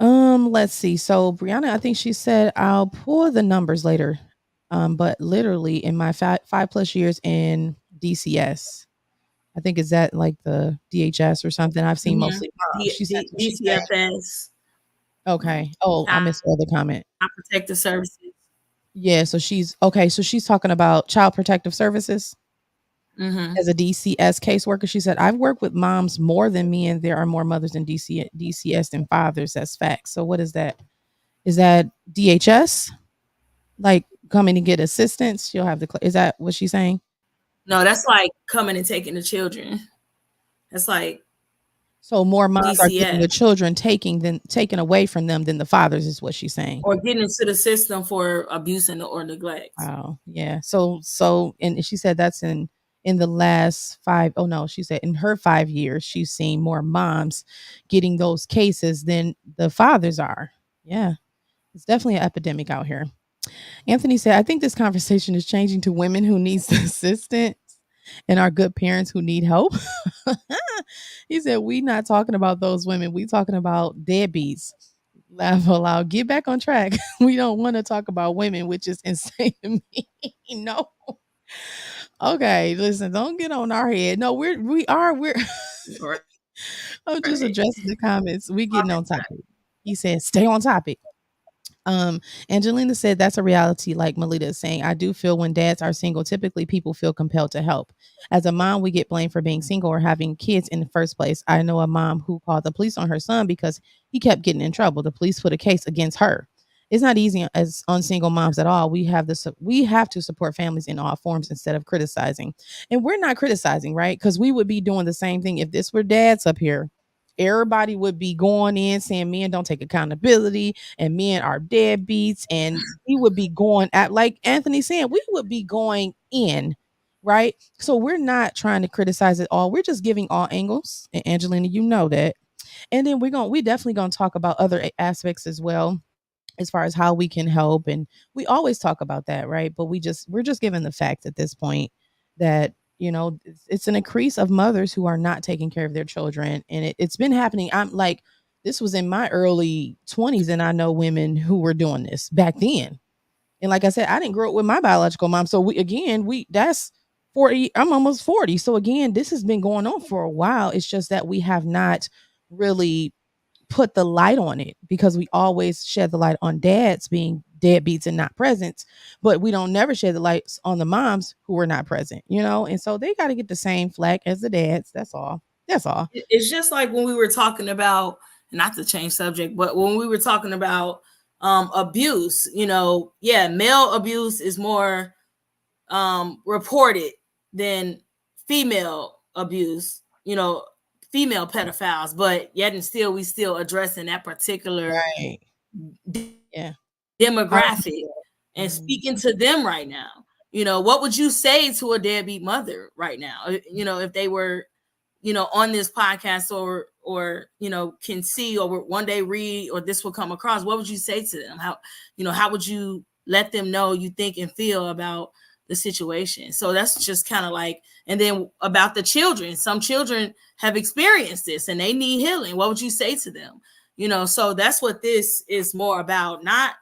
Let's see. So Brianna, I think she said I'll pull the numbers later. But literally in my 5+ years in DCS, I think is that like the DHS or something. I've seen mostly moms. She said what she said. DCFS, Okay. Oh, I missed the other comment. protective services. Yeah, so she's okay. So she's talking about Child Protective Services as a DCS caseworker. She said, I've worked with moms more than me, and there are more mothers in DCS than fathers. That's facts. So what is that? Is that DHS? Like coming to get assistance? She'll have the. Is that what she's saying? No, that's like coming and taking the children. That's like So more moms are getting DCS the children taken away from them than the fathers, is what she's saying. or getting into the system for abuse or neglect. Wow. Yeah. So and she said that's in the last 5. Oh no, she said in her 5 years she's seen more moms getting those cases than the fathers are. Yeah. It's definitely an epidemic out here. Anthony said, I think this conversation is changing to women who need assistance and our good parents who need help. He said, we not talking about those women. We talking about deadbeats. Laugh aloud. Get back on track. We don't want to talk about women, which is insane to me. No. Okay, listen, don't get on our head. No, we're I'm just addressing the comments. We getting on topic. He said, stay on topic. Angelina said that's a reality, like Melita is saying. I do feel when dads are single, typically people feel compelled to help. As a mom, we get blamed for being single or having kids in the first place. I know a mom who called the police on her son because he kept getting in trouble. The police put a case against her. It's not easy as on single moms at all. We have to support families in all forms instead of criticizing. And we're not criticizing, right? Because we would be doing the same thing if this were dads up here. Everybody would be going in saying men don't take accountability and men are deadbeats, and we would be going at, like Anthony saying, we would be going in, right? So we're not trying to criticize it all. We're just giving all angles, and Angelina, you know that. And then we definitely gonna talk about other aspects as well, as far as how we can help, and we always talk about that, right? But we're just given the fact at this point that it's an increase of mothers who are not taking care of their children, and it's been happening. I'm like, this was in my early 20s, and I know women who were doing this back then. And like I said, I didn't grow up with my biological mom, so we that's 40. I'm almost 40, so again, this has been going on for a while. It's just that we have not really put the light on it because we always shed the light on dads being deadbeats and not present, but we don't never shed the lights on the moms who were not present, and so they got to get the same flack as the dads. That's all. It's just like when we were talking about, not to change subject, but when we were talking about abuse, male abuse is more reported than female abuse, female pedophiles, but yet and still we still addressing that particular Right. Yeah. demographic and speaking to them right now. What would you say to a deadbeat mother right now? If they were, on this podcast or can see or one day read or this will come across, what would you say to them? How would you let them know you think and feel about the situation. So that's just kind of like, and then about the children, some children have experienced this and they need healing. What would you say to them? So that's what this is more about, not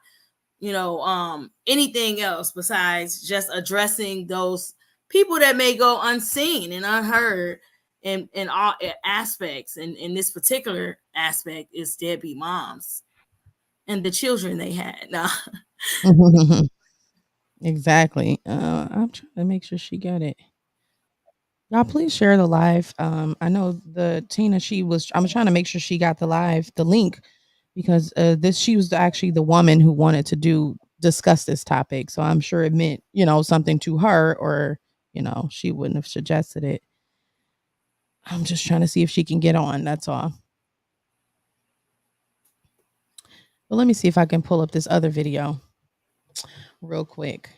anything else besides just addressing those people that may go unseen and unheard in all aspects. And in this particular aspect is deadbeat moms and the children they had. Nah. Exactly. I'm trying to make sure she got it. Y'all please share the live. I know the Tina, I'm trying to make sure she got the link, because she was actually the woman who wanted to discuss this topic. So I'm sure it meant, something to her, or, she wouldn't have suggested it. I'm just trying to see if she can get on. That's all. But let me see if I can pull up this other video real quick.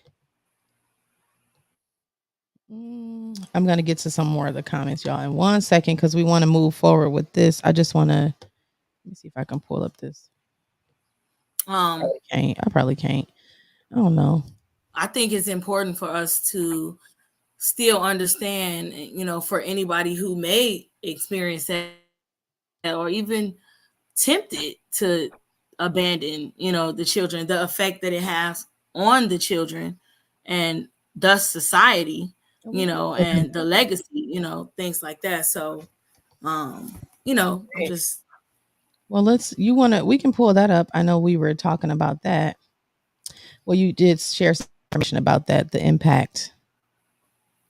I'm going to get to some more of the comments, y'all, in 1 second, because we want to move forward with this. I just want to, let me see if I can pull up this. I probably can't. I don't know. I think it's important for us to still understand, for anybody who may experience that or even tempted to abandon, the children, the effect that it has on the children and thus society, and the legacy, things like that. So, I'm just. Well, we can pull that up. I know we were talking about that. Well, you did share some information about that, the impact.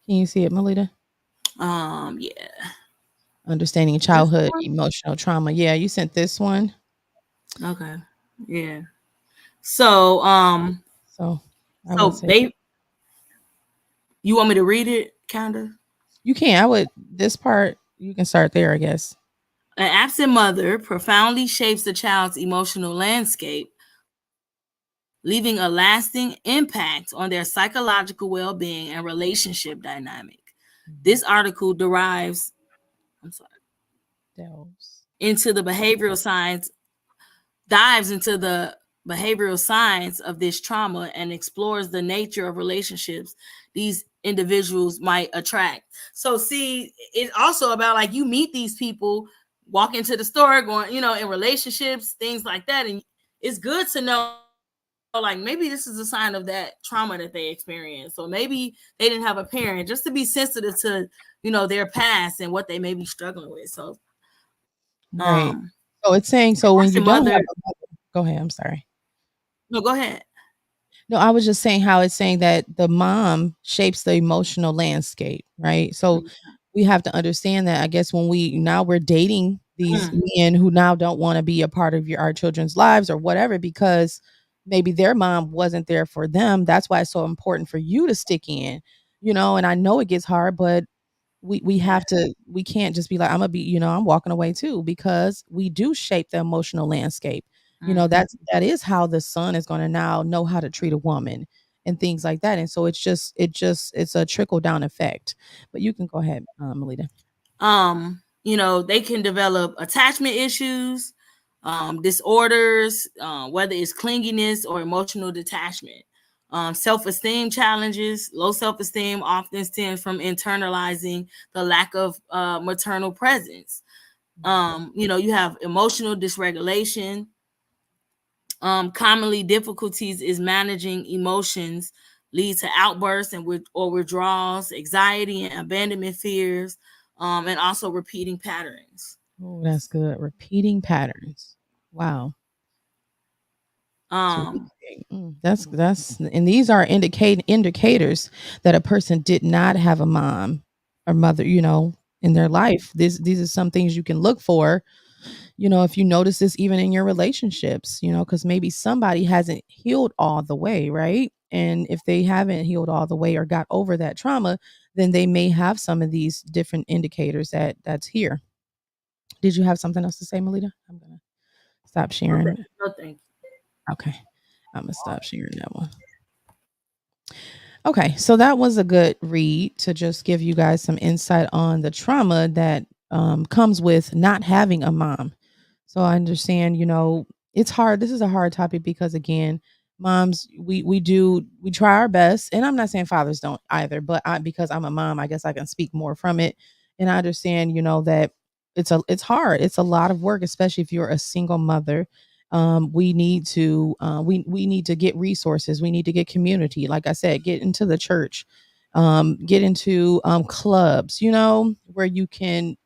Can you see it, Melita? Yeah. Understanding childhood emotional trauma. Yeah, you sent this one. Okay. Yeah. So, you want me to read it, kinda? You can. This part, you can start there, I guess. An absent mother profoundly shapes the child's emotional landscape, leaving a lasting impact on their psychological well-being and relationship dynamic. This article dives into the behavioral science of this trauma and explores the nature of relationships these individuals might attract. So see, it's also about, like, you meet these people, walk into the store, going, in relationships, things like that. And it's good to know, like, maybe this is a sign of that trauma that they experienced. So maybe they didn't have a parent, just to be sensitive to, their past and what they may be struggling with. So, right. So it's saying, so when you don't have a mother, go ahead. I'm sorry. No, go ahead. No, I was just saying how it's saying that the mom shapes the emotional landscape, right? So we have to understand that, I guess, when we're dating these men who now don't want to be a part of our children's lives or whatever, because maybe their mom wasn't there for them. That's why it's so important for you to stick in, and I know it gets hard, but we have to, we can't just be like, I'm gonna be, I'm walking away too, because we do shape the emotional landscape. That is how the son is going to now know how to treat a woman and things like that. And so it's a trickle down effect. But you can go ahead, Melita. They can develop attachment issues, disorders, whether it's clinginess or emotional detachment. Self-esteem challenges. Low self-esteem often stems from internalizing the lack of maternal presence. You have emotional dysregulation. Commonly, difficulties is managing emotions lead to outbursts or withdrawals, anxiety and abandonment fears, and also repeating patterns. Oh, that's good. Repeating patterns. Wow. That's and these are indicators that a person did not have a mom or mother, in their life. These are some things you can look for, if you notice this even in your relationships, because maybe somebody hasn't healed all the way, right? And if they haven't healed all the way or got over that trauma, then they may have some of these different indicators that's here. Did you have something else to say, Melita? I'm gonna stop sharing. No, thank you. Okay. I'm gonna stop sharing that one. Okay, so that was a good read to just give you guys some insight on the trauma that comes with not having a mom. So I understand, it's hard. This is a hard topic because, again, moms, we try our best, and I'm not saying fathers don't either, but because I'm a mom, I guess I can speak more from it, and I understand, that it's hard, it's a lot of work, especially if you're a single mother. We need to we need to get resources, we need to get community, like I said, get into the church, get into clubs, where you can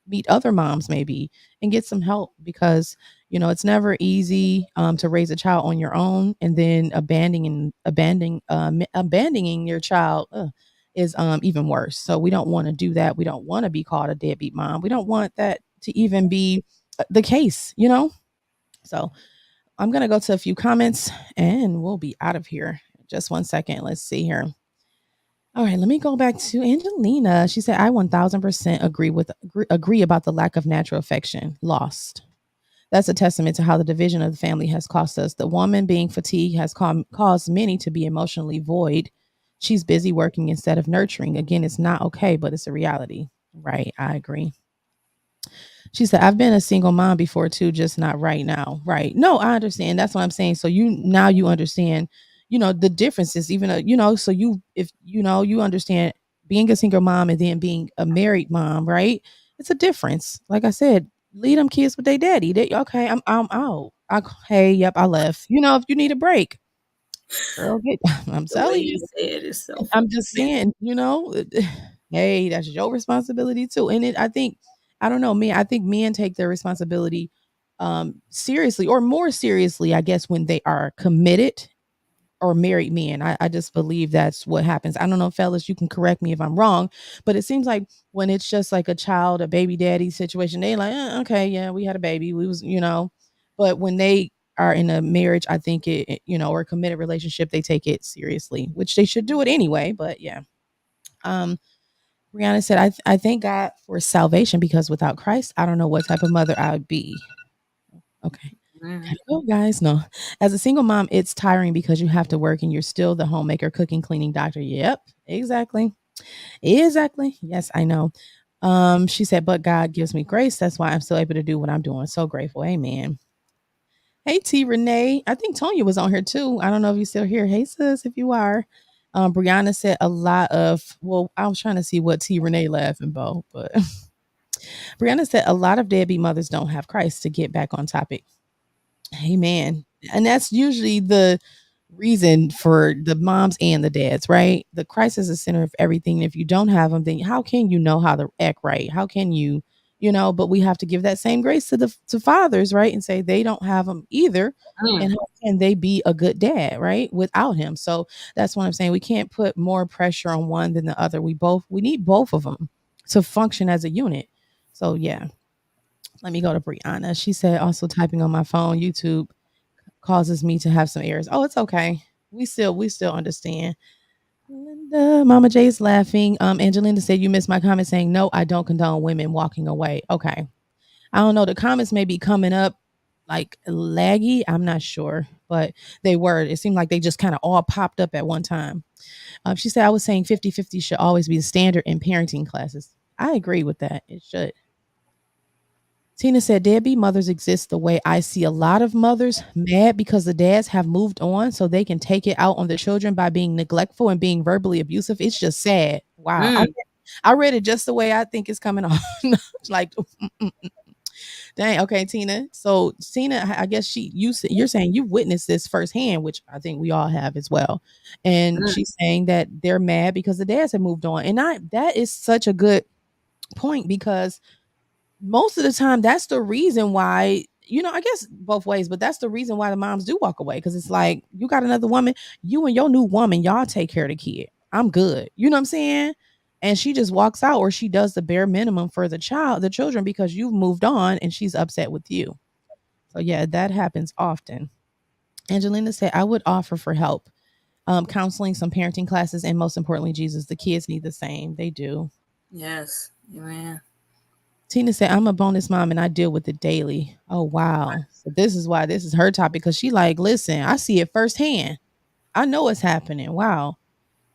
meet other moms maybe and get some help, because it's never easy to raise a child on your own, and then abandoning your child is even worse. So we don't want to do that. We don't want to be called a deadbeat mom. We don't want that to even be the case. So I'm gonna go to a few comments and we'll be out of here. Just one second. Let's see here. All right, let me go back to Angelina. She said, "I 1000% agree about the lack of natural affection lost. That's a testament to how the division of the family has cost us. The woman being fatigued has caused many to be emotionally void. She's busy working instead of nurturing. Again, it's not okay, but it's a reality." Right, I agree. She said, "I've been a single mom before too, just not right now." Right. No, I understand. That's what I'm saying. So you understand, the differences, even so if you understand being a single mom and then being a married mom, right? It's a difference. Like I said, lead them kids with their daddy. Okay, I'm out. Hey, yep, I left. If you need a break, girl, I'm The way telling you you. say it is so I'm funny. just saying, hey, that's your responsibility too. And I think, I don't know, me, I think men take their responsibility seriously, or more seriously, I guess, when they are committed or married men. I just believe that's what happens. I don't know, fellas, you can correct me if I'm wrong, but it seems like when it's just like a child, a baby daddy situation, they like, okay, yeah, we had a baby. We was. But when they are in a marriage, I think or a committed relationship, they take it seriously, which they should do it anyway. But yeah. Um, Rihanna said, I thank God for salvation, because without Christ, I don't know what type of mother I would be. Okay. Mm. Gotta go, guys. No. As a single mom, it's tiring because you have to work and you're still the homemaker, cooking, cleaning, doctor. Yep, exactly. Exactly. Yes, I know. She said, but God gives me grace. That's why I'm still able to do what I'm doing. So grateful. Amen. Hey T Renee. I think Tonya was on here too. I don't know if you're still here. Hey sis, if you are. Brianna said a lot of, well, I was trying to see what T Renee laughing about, but Brianna said a lot of deadbeat mothers don't have Christ, to get back on topic. Amen. And that's usually the reason for the moms and the dads, right? The Christ is the center of everything. If you don't have them, then how can you know how to act right? How can but we have to give that same grace to fathers, right? And say they don't have them either. And Mm. how can they be a good dad, right? Without him. So that's what I'm saying. We can't put more pressure on one than the other. We need both of them to function as a unit. So yeah. Let me go to Brianna. She said, also typing on my phone, YouTube causes me to have some errors. Oh, it's okay. We still understand. Linda, Mama J's laughing. Angelina said, you missed my comment saying, no, I don't condone women walking away. Okay. I don't know. The comments may be coming up like laggy. I'm not sure, but they were. It seemed like they just kind of all popped up at one time. She said, I was saying 50-50 should always be the standard in parenting classes. I agree with that. It should. Tina said, deadbeat mothers exist the way I see a lot of mothers mad because the dads have moved on so they can take it out on the children by being neglectful and being verbally abusive. It's just sad. Wow. Mm. I read it just the way I think it's coming off. Like, dang. Okay, Tina. So, Tina, I guess you're saying you witnessed this firsthand, which I think we all have as well. And Mm. she's saying that they're mad because the dads have moved on. And that is such a good point, because most of the time that's the reason why, I guess both ways, but that's the reason why the moms do walk away, because it's like, you got another woman, you and your new woman, y'all take care of the kid, I'm good, you know what I'm saying? And she just walks out, or she does the bare minimum for the children, because you've moved on and she's upset with you. So yeah, that happens often. Angelina said, I would offer for help, counseling, some parenting classes, and most importantly, Jesus. The kids need the same. They do. Yes. Amen. Tina said, I'm a bonus mom and I deal with it daily. Oh, wow. So this is why this is her topic, because she like, listen, I see it firsthand. I know it's happening. Wow.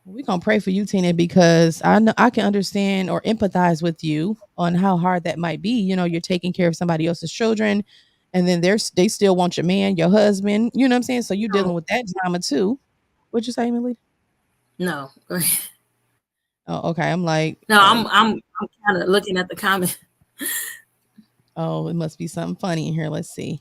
We're going to pray for you, Tina, because I know I can understand or empathize with you on how hard that might be. You're taking care of somebody else's children And then they still want your man, your husband, you know what I'm saying? So you No, dealing with that drama too. What'd you say, Emily? no. Go ahead. Oh, okay. I'm like, No, I'm kind of looking at the comment. oh, it must be something funny in here. Let's see.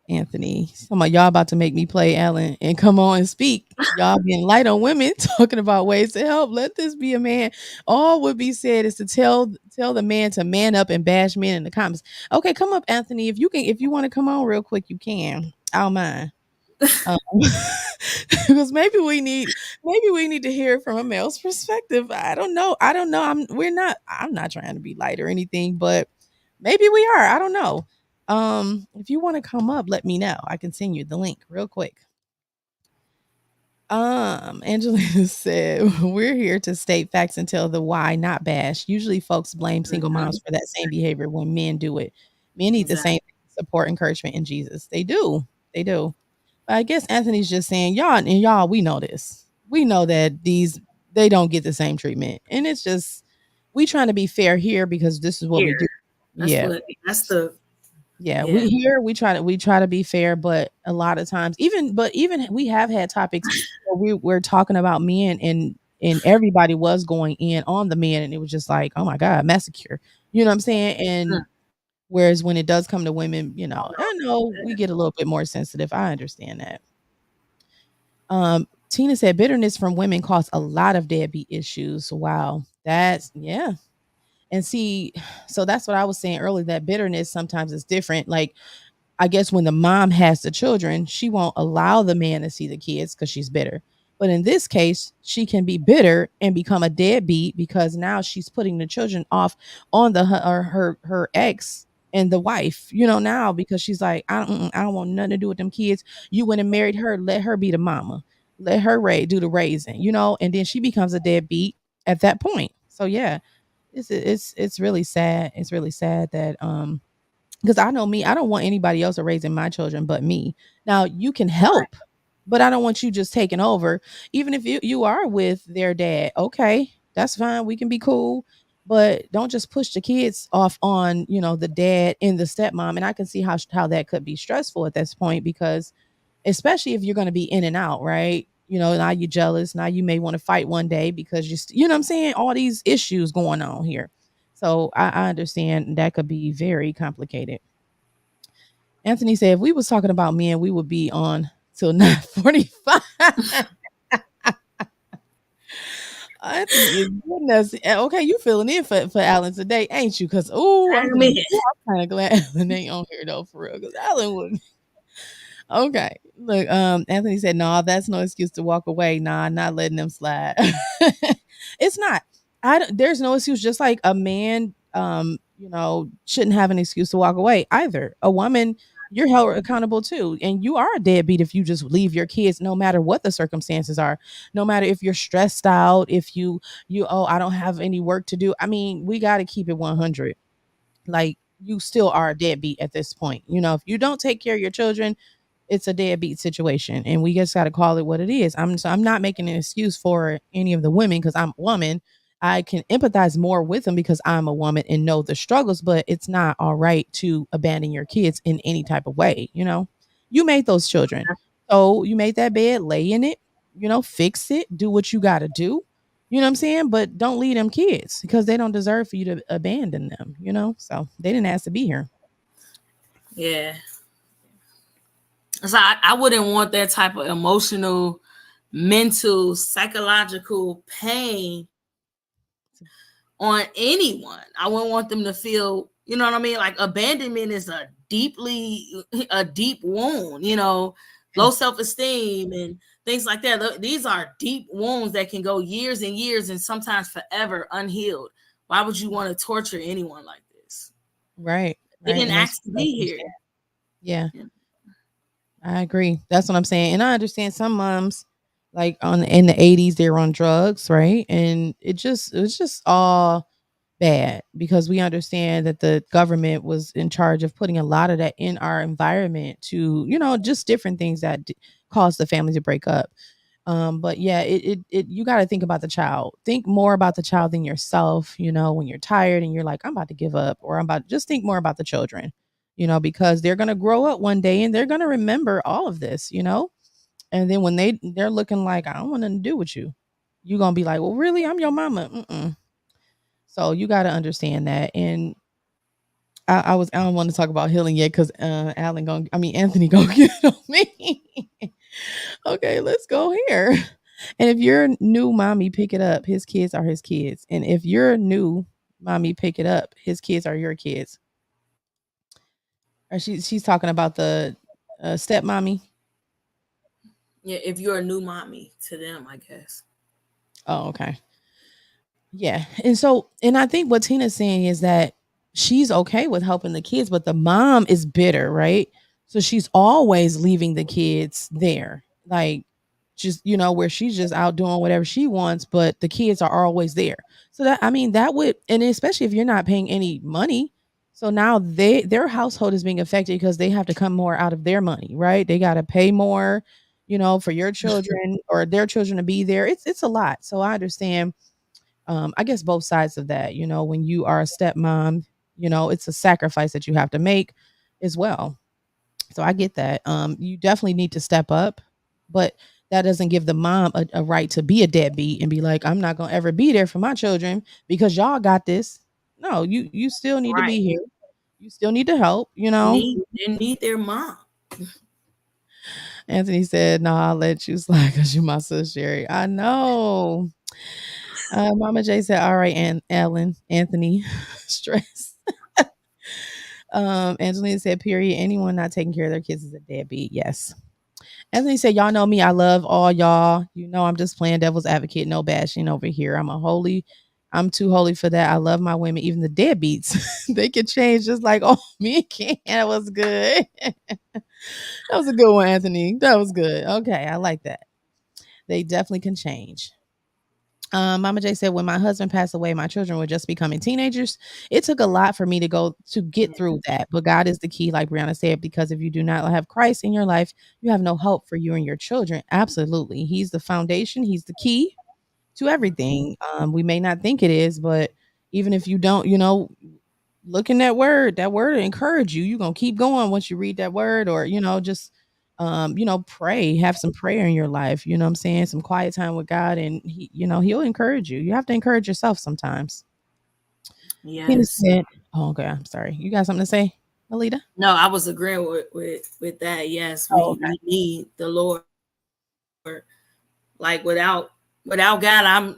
Anthony, some of y'all about to make me play Alan and come on and speak. Y'all being light on women, talking about ways to help. Let this be a man. All would be said is to tell the man to man up and bash men in the comments. Okay, come up, Anthony. If you want to come on real quick, you can. I don't mind. Um, because maybe we need to hear it from a male's perspective. I don't know. I don't know. I'm not trying to be light or anything, but maybe we are. I don't know. If you want to come up, let me know. I can send you the link real quick. Angelina said, we're here to state facts and tell the why, not bash. Usually folks blame single Mhm. moms for that same behavior when men do it. Men need the Exactly. same support, encouragement in Jesus. They do. They do. I guess Anthony's just saying, y'all, we know this. We know that they don't get the same treatment. And it's just we trying to be fair here because this is what we do. Here. Yeah. That's the Yeah. yeah. We try to be fair, but a lot of times even we have had topics where we're talking about men and everybody was going in on the men and it was just like, oh my God, massacre. You know what I'm saying? Mm. And whereas when it does come to women, Oh I know we no. get a little bit more sensitive. I understand that. Tina said bitterness from women cause a lot of deadbeat issues. Wow. That's yeah. And see, so that's what I was saying earlier that bitterness sometimes is different. Like I guess when the mom has the children, she won't allow the man to see the kids because she's bitter. But in this case, she can be bitter and become a deadbeat because now she's putting the children off on her ex and the wife. Now because she's like, I don't want nothing to do with them kids. You went and married her, let her be the mama, let her do the raising. And then she becomes a deadbeat at that point. So yeah, it's really sad. It's really sad that because I know me, I don't want anybody else raising my children but me. Now you can help, but I don't want you just taking over. Even if you are with their dad, okay, that's fine. We can be cool, but don't just push the kids off on the dad and the stepmom. And I can see how that could be stressful at this point because especially if you're going to be in and out, right? Now you're jealous. Now you may want to fight one day because you know what I'm saying? All these issues going on here. So I understand that could be very complicated. Anthony said if we was talking about men, we would be on till 9:45. Anthony is goodness. Okay, you filling in for Alan today, ain't you? Because I mean, I'm kind of glad Alan ain't on here though, for real. Because Alan would. Okay. Look, Anthony said, "No, that's no excuse to walk away. Nah, not letting them slide." It's not. There's no excuse. Just like a man, shouldn't have an excuse to walk away either. A woman, you're held accountable too, and you are a deadbeat if you just leave your kids, no matter what the circumstances are, no matter if you're stressed out, if oh, I don't have any work to do. I mean, we got to keep it 100. Like you still are a deadbeat at this point. If you don't take care of your children, it's a deadbeat situation and we just got to call it what it is. I'm not making an excuse for any of the women because I'm a woman. I can empathize more with them because I'm a woman and know the struggles, but it's not all right to abandon your kids in any type of way. You made those children. So you made that bed, lay in it, fix it, do what you got to do. You know what I'm saying? But don't leave them kids because they don't deserve for you to abandon them. So they didn't ask to be here. yeah. So I wouldn't want that type of emotional, mental, psychological pain on anyone. I wouldn't want them to feel, you know what I mean? Like abandonment is a deep wound, low self-esteem and things like that. These are deep wounds that can go years and years and sometimes forever unhealed. Why would you want to torture anyone like this? Right. They Right. didn't And that's ask to be here. yeah. I agree. That's what I'm saying. And I understand some moms like in the 80s they were on drugs, right? And it was just all bad because we understand that the government was in charge of putting a lot of that in our environment to, just different things that cause the family to break up. But yeah, you got to think about the child. Think more about the child than yourself, when you're tired and you're like, I'm about to give up or just think more about the children. because they're going to grow up one day and they're going to remember all of this. And then when they're looking like, I don't want nothing to do with you, you're going to be like, well, really? I'm your mama. Mm-mm. So you got to understand that. And I don't want to talk about healing yet because Anthony gonna get on me. Okay, let's go here. And if you're new, mommy, pick it up. His kids are his kids. And if you're new, mommy, pick it up. His kids are your kids. Or she's talking about the stepmommy. Yeah, if you're a new mommy to them, I guess. Oh, okay. Yeah. And I think what Tina's saying is that she's okay with helping the kids, but the mom is bitter, right? So she's always leaving the kids there. Like just, where she's just out doing whatever she wants, but the kids are always there. So that would, and especially if you're not paying any money. So now their household is being affected because they have to come more out of their money, right? They got to pay more, for your children or their children to be there. It's a lot. So I understand I guess both sides of that. When you are a stepmom, it's a sacrifice that you have to make as well. So I get that. You definitely need to step up, but that doesn't give the mom a right to be a deadbeat and be like, I'm not gonna ever be there for my children because y'all got this. No, you still need to Right. be here. You still need to help. They need their mom. Anthony said, "No, I'll let you slide because you my sis, Sherry." I know. Mama J said, "All right, Ellen, Anthony, stress." Angelina said, "Period. Anyone not taking care of their kids is a deadbeat." Yes. Anthony said, "Y'all know me. I love all y'all. I'm just playing devil's advocate. No bashing over here. I'm too holy for that. I love my women, even the deadbeats. They can change just like, oh, me can. That was good. That was a good one, Anthony. That was good. Okay. I like that. They definitely can change." Mama J said, when my husband passed away, my children were just becoming teenagers. It took a lot for me to get through that. But God is the key, like Brianna said, because if you do not have Christ in your life, you have no hope for you and your children. Absolutely. He's the foundation, He's the key to everything. We may not think it is, but even if you don't, look in that word will encourage you. You're gonna keep going once you read that word, or just pray, have some prayer in your life, what I'm saying, some quiet time with God, and he'll encourage you. You have to encourage yourself sometimes. Tina Yes. said, oh, okay, I'm sorry. You got something to say, Alita? No, I was agreeing with that. Yes, Oh, we need the Lord. Like without God,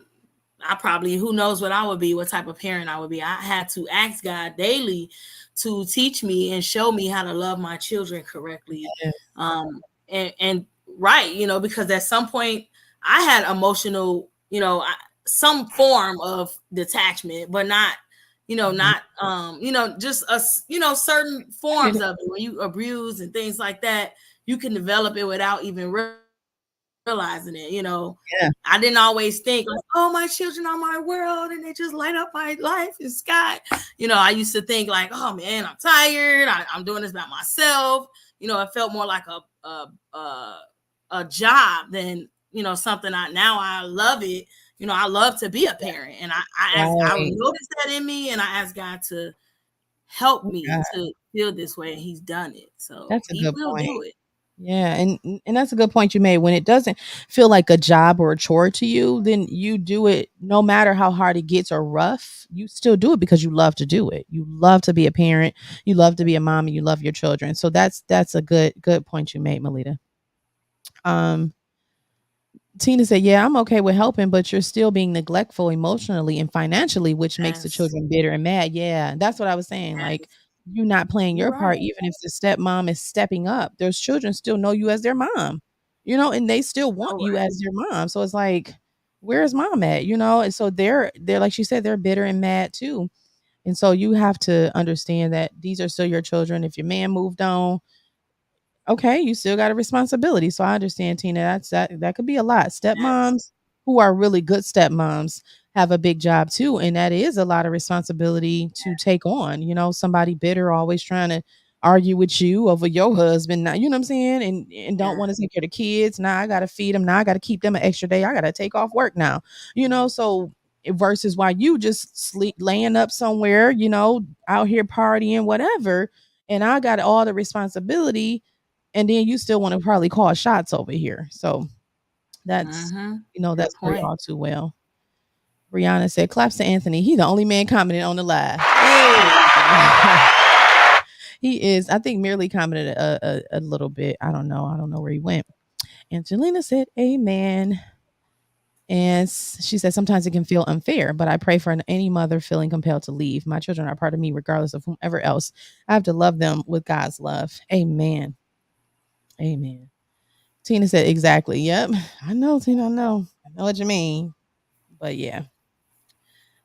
I probably, who knows what I would be, what type of parent I would be. I had to ask God daily to teach me and show me how to love my children correctly. yes. And right, because at some point I had emotional, some form of detachment, but not, Mhm. just us, certain I get forms it. of it. When you abuse and things like that, you can develop it without even realizing it. Yeah. I didn't always think like, oh, my children are my world and they just light up my life and sky. I used to think like, oh man, I'm tired. I'm doing this by myself. It felt more like a job than something. I love it. I love to be a parent, and I Right. noticed that in me, and I asked God to help Oh, me God. to feel this way, and He's done it. So That's a He good will point. do it. Yeah, and that's a good point you made. When it doesn't feel like a job or a chore to you, then you do it no matter how hard it gets or rough. You still do it because you love to do it. You love to be a parent, you love to be a mom, and you love your children. So that's a good point you made, Melita. Um Tina said, "Yeah, I'm okay with helping, but you're still being neglectful emotionally and financially, which makes the Yes, children bitter and mad." Yeah, that's what I was saying. Like, yes, you not playing you're your right. part, even if the stepmom is stepping up. Those children still know you as their mom, and they still want So you right. as their mom. So it's like, where's mom at? And so they're like she said, they're bitter and mad too. And so you have to understand that these are still your children. If your man moved on, okay, you still got a responsibility. So I understand, Tina. That could be a lot. Yes, Stepmoms who are really good stepmoms have a big job too, and that is a lot of responsibility to take on. Somebody bitter, always trying to argue with you over your husband. Now, you know what I'm saying, and don't want to yes, take care of the kids. Now I got to feed them. Now I got to keep them an extra day. I got to take off work now. So versus why you just sleep laying up somewhere, out here partying, whatever and I got all the responsibility, and then you still want to probably call shots over here. So that's, Mm-hmm. Good that's for point. y'all too well. Brianna said, claps to Anthony. He the only man commenting on the live. Hey. He is. I think merely commented a little bit. I don't know. I don't know where he went. Angelina said, amen. And she said, sometimes it can feel unfair, but I pray for any mother feeling compelled to leave. My children are part of me, regardless of whomever else. I have to love them with God's love. Amen. Amen. Tina said, exactly. Yep. I know, Tina. I know. I know what you mean. But yeah.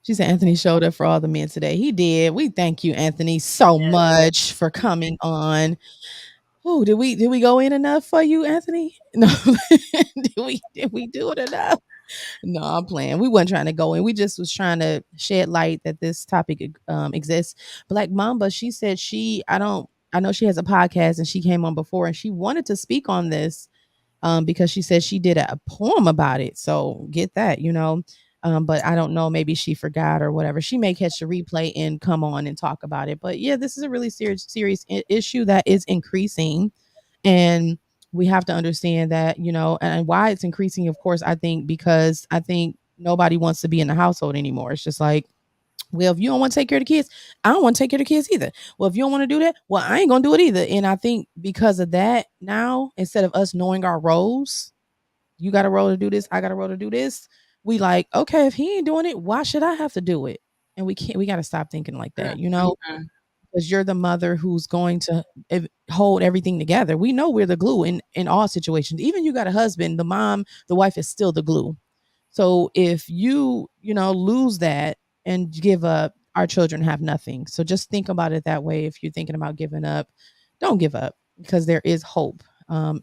She said Anthony showed up for all the men today. He did. We thank you, Anthony, so much for coming on. Oh, did we go in enough for you, Anthony? No. did we do it enough? No, I'm playing. We weren't trying to go in. We just was trying to shed light that this topic exists. Black Mamba, she said I know she has a podcast and she came on before and she wanted to speak on this because she said she did a poem about it. So get that. But I don't know, maybe she forgot or whatever. She may catch the replay and come on and talk about it. But yeah, this is a really serious issue that is increasing, and we have to understand that, and why it's increasing. Of course, I think because I think nobody wants to be in the household anymore. It's just like, well, if you don't want to take care of the kids, I don't want to take care of the kids either. Well, if you don't want to do that, well, I ain't gonna do it either. And I think because of that, now instead of us knowing our roles, you got a role to do this, I got a role to do this. We like, okay, if he ain't doing it, why should I have to do it? And we got to stop thinking like that, Mm-hmm. because you're the mother who's going to hold everything together. We know we're the glue in all situations. Even you got a husband, the mom, the wife is still the glue. So if lose that and give up, our children have nothing. So just think about it that way. If you're thinking about giving up, don't give up, because there is hope.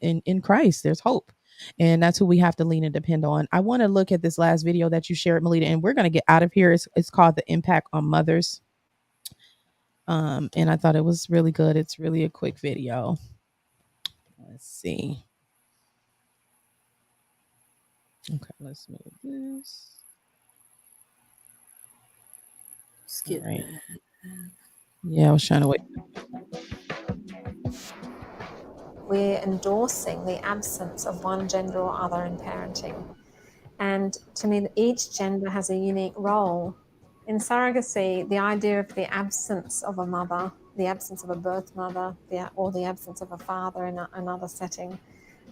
In Christ, there's hope. And that's who we have to lean and depend on. I want to look at this last video that you shared, Melita, and we're going to get out of here. It's called The Impact on Mothers. And I thought it was really good. It's really a quick video. Let's see. Okay, let's move this. Skip All right. that. Yeah, I was trying to wait. We're endorsing the absence of one gender or other in parenting. And to me, each gender has a unique role. In surrogacy, the idea of the absence of a mother, the absence of a birth mother, or the absence of a father in another setting,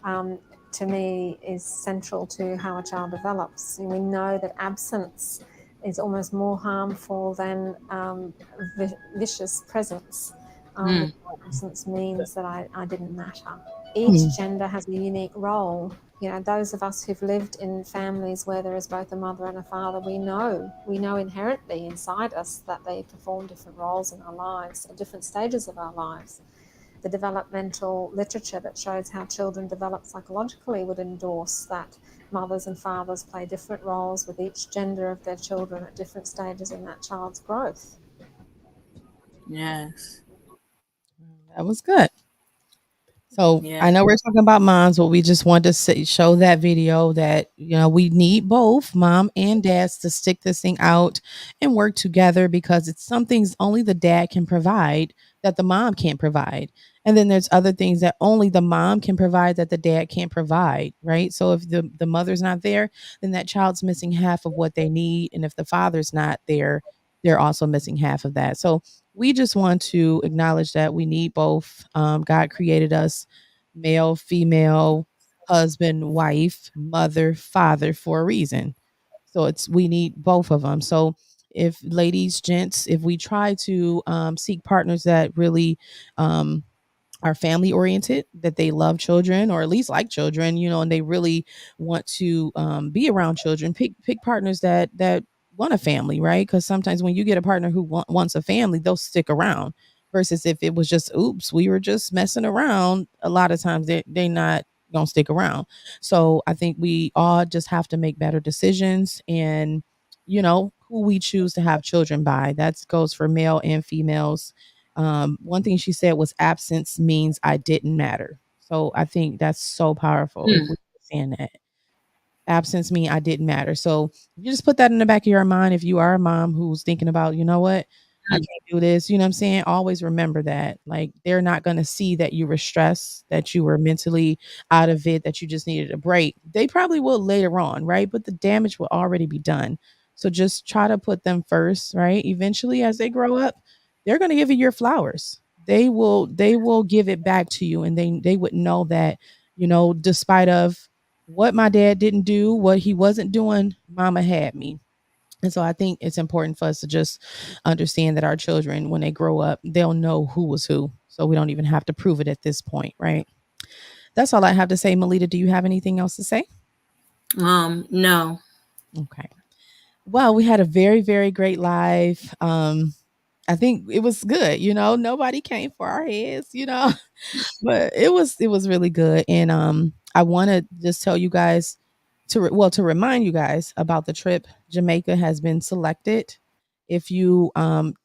to me is central to how a child develops. And we know that absence is almost more harmful than vicious presence. Absence means that I didn't matter. Each gender has a unique role. Those of us who've lived in families where there is both a mother and a father, we know inherently inside us that they perform different roles in our lives at different stages of our lives. The developmental literature that shows how children develop psychologically would endorse that mothers and fathers play different roles with each gender of their children at different stages in that child's growth. Yes. That was good. So Yeah. I know we're talking about moms, but we just wanted to show that video that, we need both mom and dads to stick this thing out and work together, because it's some things only the dad can provide that the mom can't provide. And then there's other things that only the mom can provide that the dad can't provide, right? So if the mother's not there, then that child's missing half of what they need. And if the father's not there, they're also missing half of that. So we just want to acknowledge that we need both. God created us male, female, husband, wife, mother, father for a reason. So we need both of them. So if ladies, gents, if we try to seek partners that really are family oriented, that they love children or at least like children, and they really want to be around children, pick partners that want a family, right? Because sometimes when you get a partner who wants a family, they'll stick around, versus if it was just, oops, we were just messing around, a lot of times they not gonna stick around. So I think we all just have to make better decisions, and who we choose to have children by, that goes for male and females. One thing she said was absence means I didn't matter. So I think that's so powerful if we understand that. Absence mean I didn't matter. So you just put that in the back of your mind if you are a mom who's thinking about, you know what? I can't do this. You know what I'm saying? Always remember that. Like, they're not going to see that you were stressed, that you were mentally out of it, that you just needed a break. They probably will later on, right? But the damage will already be done. So just try to put them first, right? Eventually, as they grow up, they're going to give you your flowers. They will give it back to you, and they would know that, despite of what my dad didn't do, what he wasn't doing, mama had me. And so I think it's important for us to just understand that our children, when they grow up, they'll know who was who. So we don't even have to prove it at this point, right? That's all I have to say. Melita, do you have anything else to say? No. Okay. Well, we had a very, very great live. I think it was good, nobody came for our heads, but it was really good. And I want to just tell you guys to remind you guys about the trip. Jamaica has been selected. If you want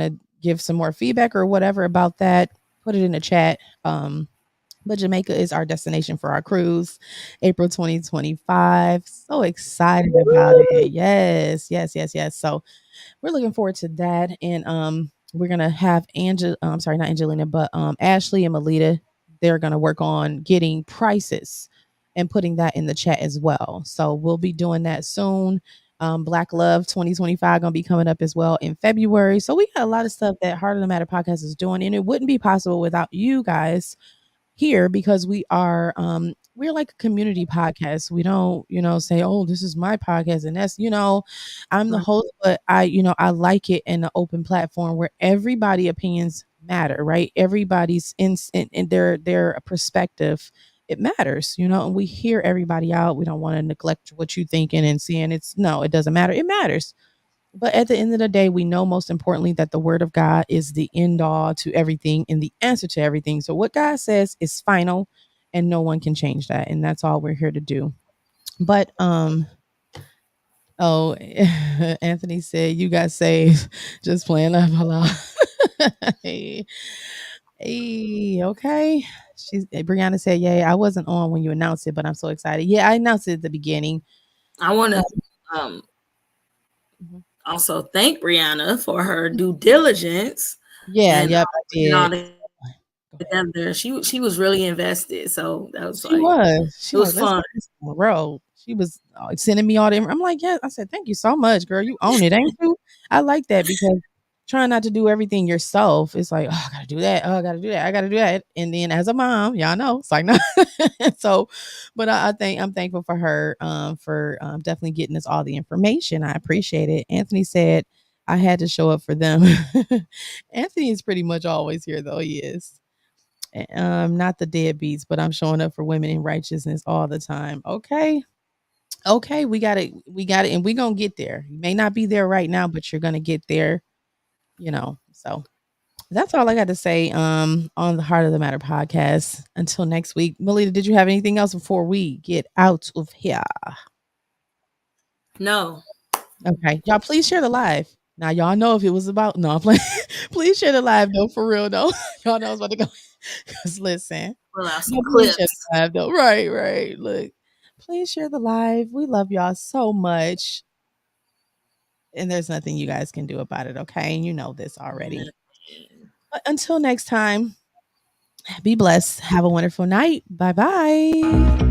to give some more feedback or whatever about that, put it in the chat. But Jamaica is our destination for our cruise, April 2025. So excited about it. Yes, yes, yes, yes. So we're looking forward to that. And we're gonna have I'm sorry, not Angelina, but Ashley and Melita. They're gonna work on getting prices and putting that in the chat as well. So we'll be doing that soon. Black Love 2025 gonna be coming up as well in February. So we got a lot of stuff that Heart of the Matter podcast is doing, and it wouldn't be possible without you guys here, because we're like a community podcast. We don't, say, oh, this is my podcast and that's, I'm the Right. host, but I like it in an open platform where everybody opinions matter, right? Everybody's in their perspective, it matters, and we hear everybody out. We don't want to neglect what you thinking and saying it doesn't matter. It matters. But at the end of the day, we know most importantly that the word of God is the end all to everything and the answer to everything. So what God says is final, and no one can change that. And that's all we're here to do. But oh, Anthony said you got saved. Just playing laugh out loud. Hey, hey, okay. Brianna said, "Yay, I wasn't on when you announced it, but I'm so excited." Yeah, I announced it at the beginning. I want to Mhm. also thank Brianna for her due diligence Yeah, and yep, I putting it all did. Go ahead. together. She was really invested, so that was She like was. She it like, was "Let's fun. get this on the road." She was, sending me all the I'm like, "Yeah." I said, "Thank you so much, girl. You own it, ain't you?" I like that because trying not to do everything yourself, it's like, "Oh, I gotta do that. Oh, I gotta do that. I gotta do that." And then as a mom, y'all know, it's like, no. So, but I'm thankful for her, for definitely getting us all the information. I appreciate it. Anthony said I had to show up for them. Anthony is pretty much always here, though. He is. Not the deadbeats, but I'm showing up for women in righteousness all the time. Okay. Okay, we got it, and we're gonna get there. You may not be there right now, but you're gonna get there, So that's all I got to say on the Heart of the Matter podcast. Until next week. Melita, did you have anything else before we get out of here? No, Okay. Y'all please share the live. Now y'all know if it was about no, I'm playing. Please share the live though, for real though. Y'all know I was about to go. Cause listen. we'll have some No, please share clips. the live though. Right, right. Look, please share the live. We love y'all so much. And there's nothing you guys can do about it, okay? And you know this already. But until next time, be blessed. Have a wonderful night. Bye bye.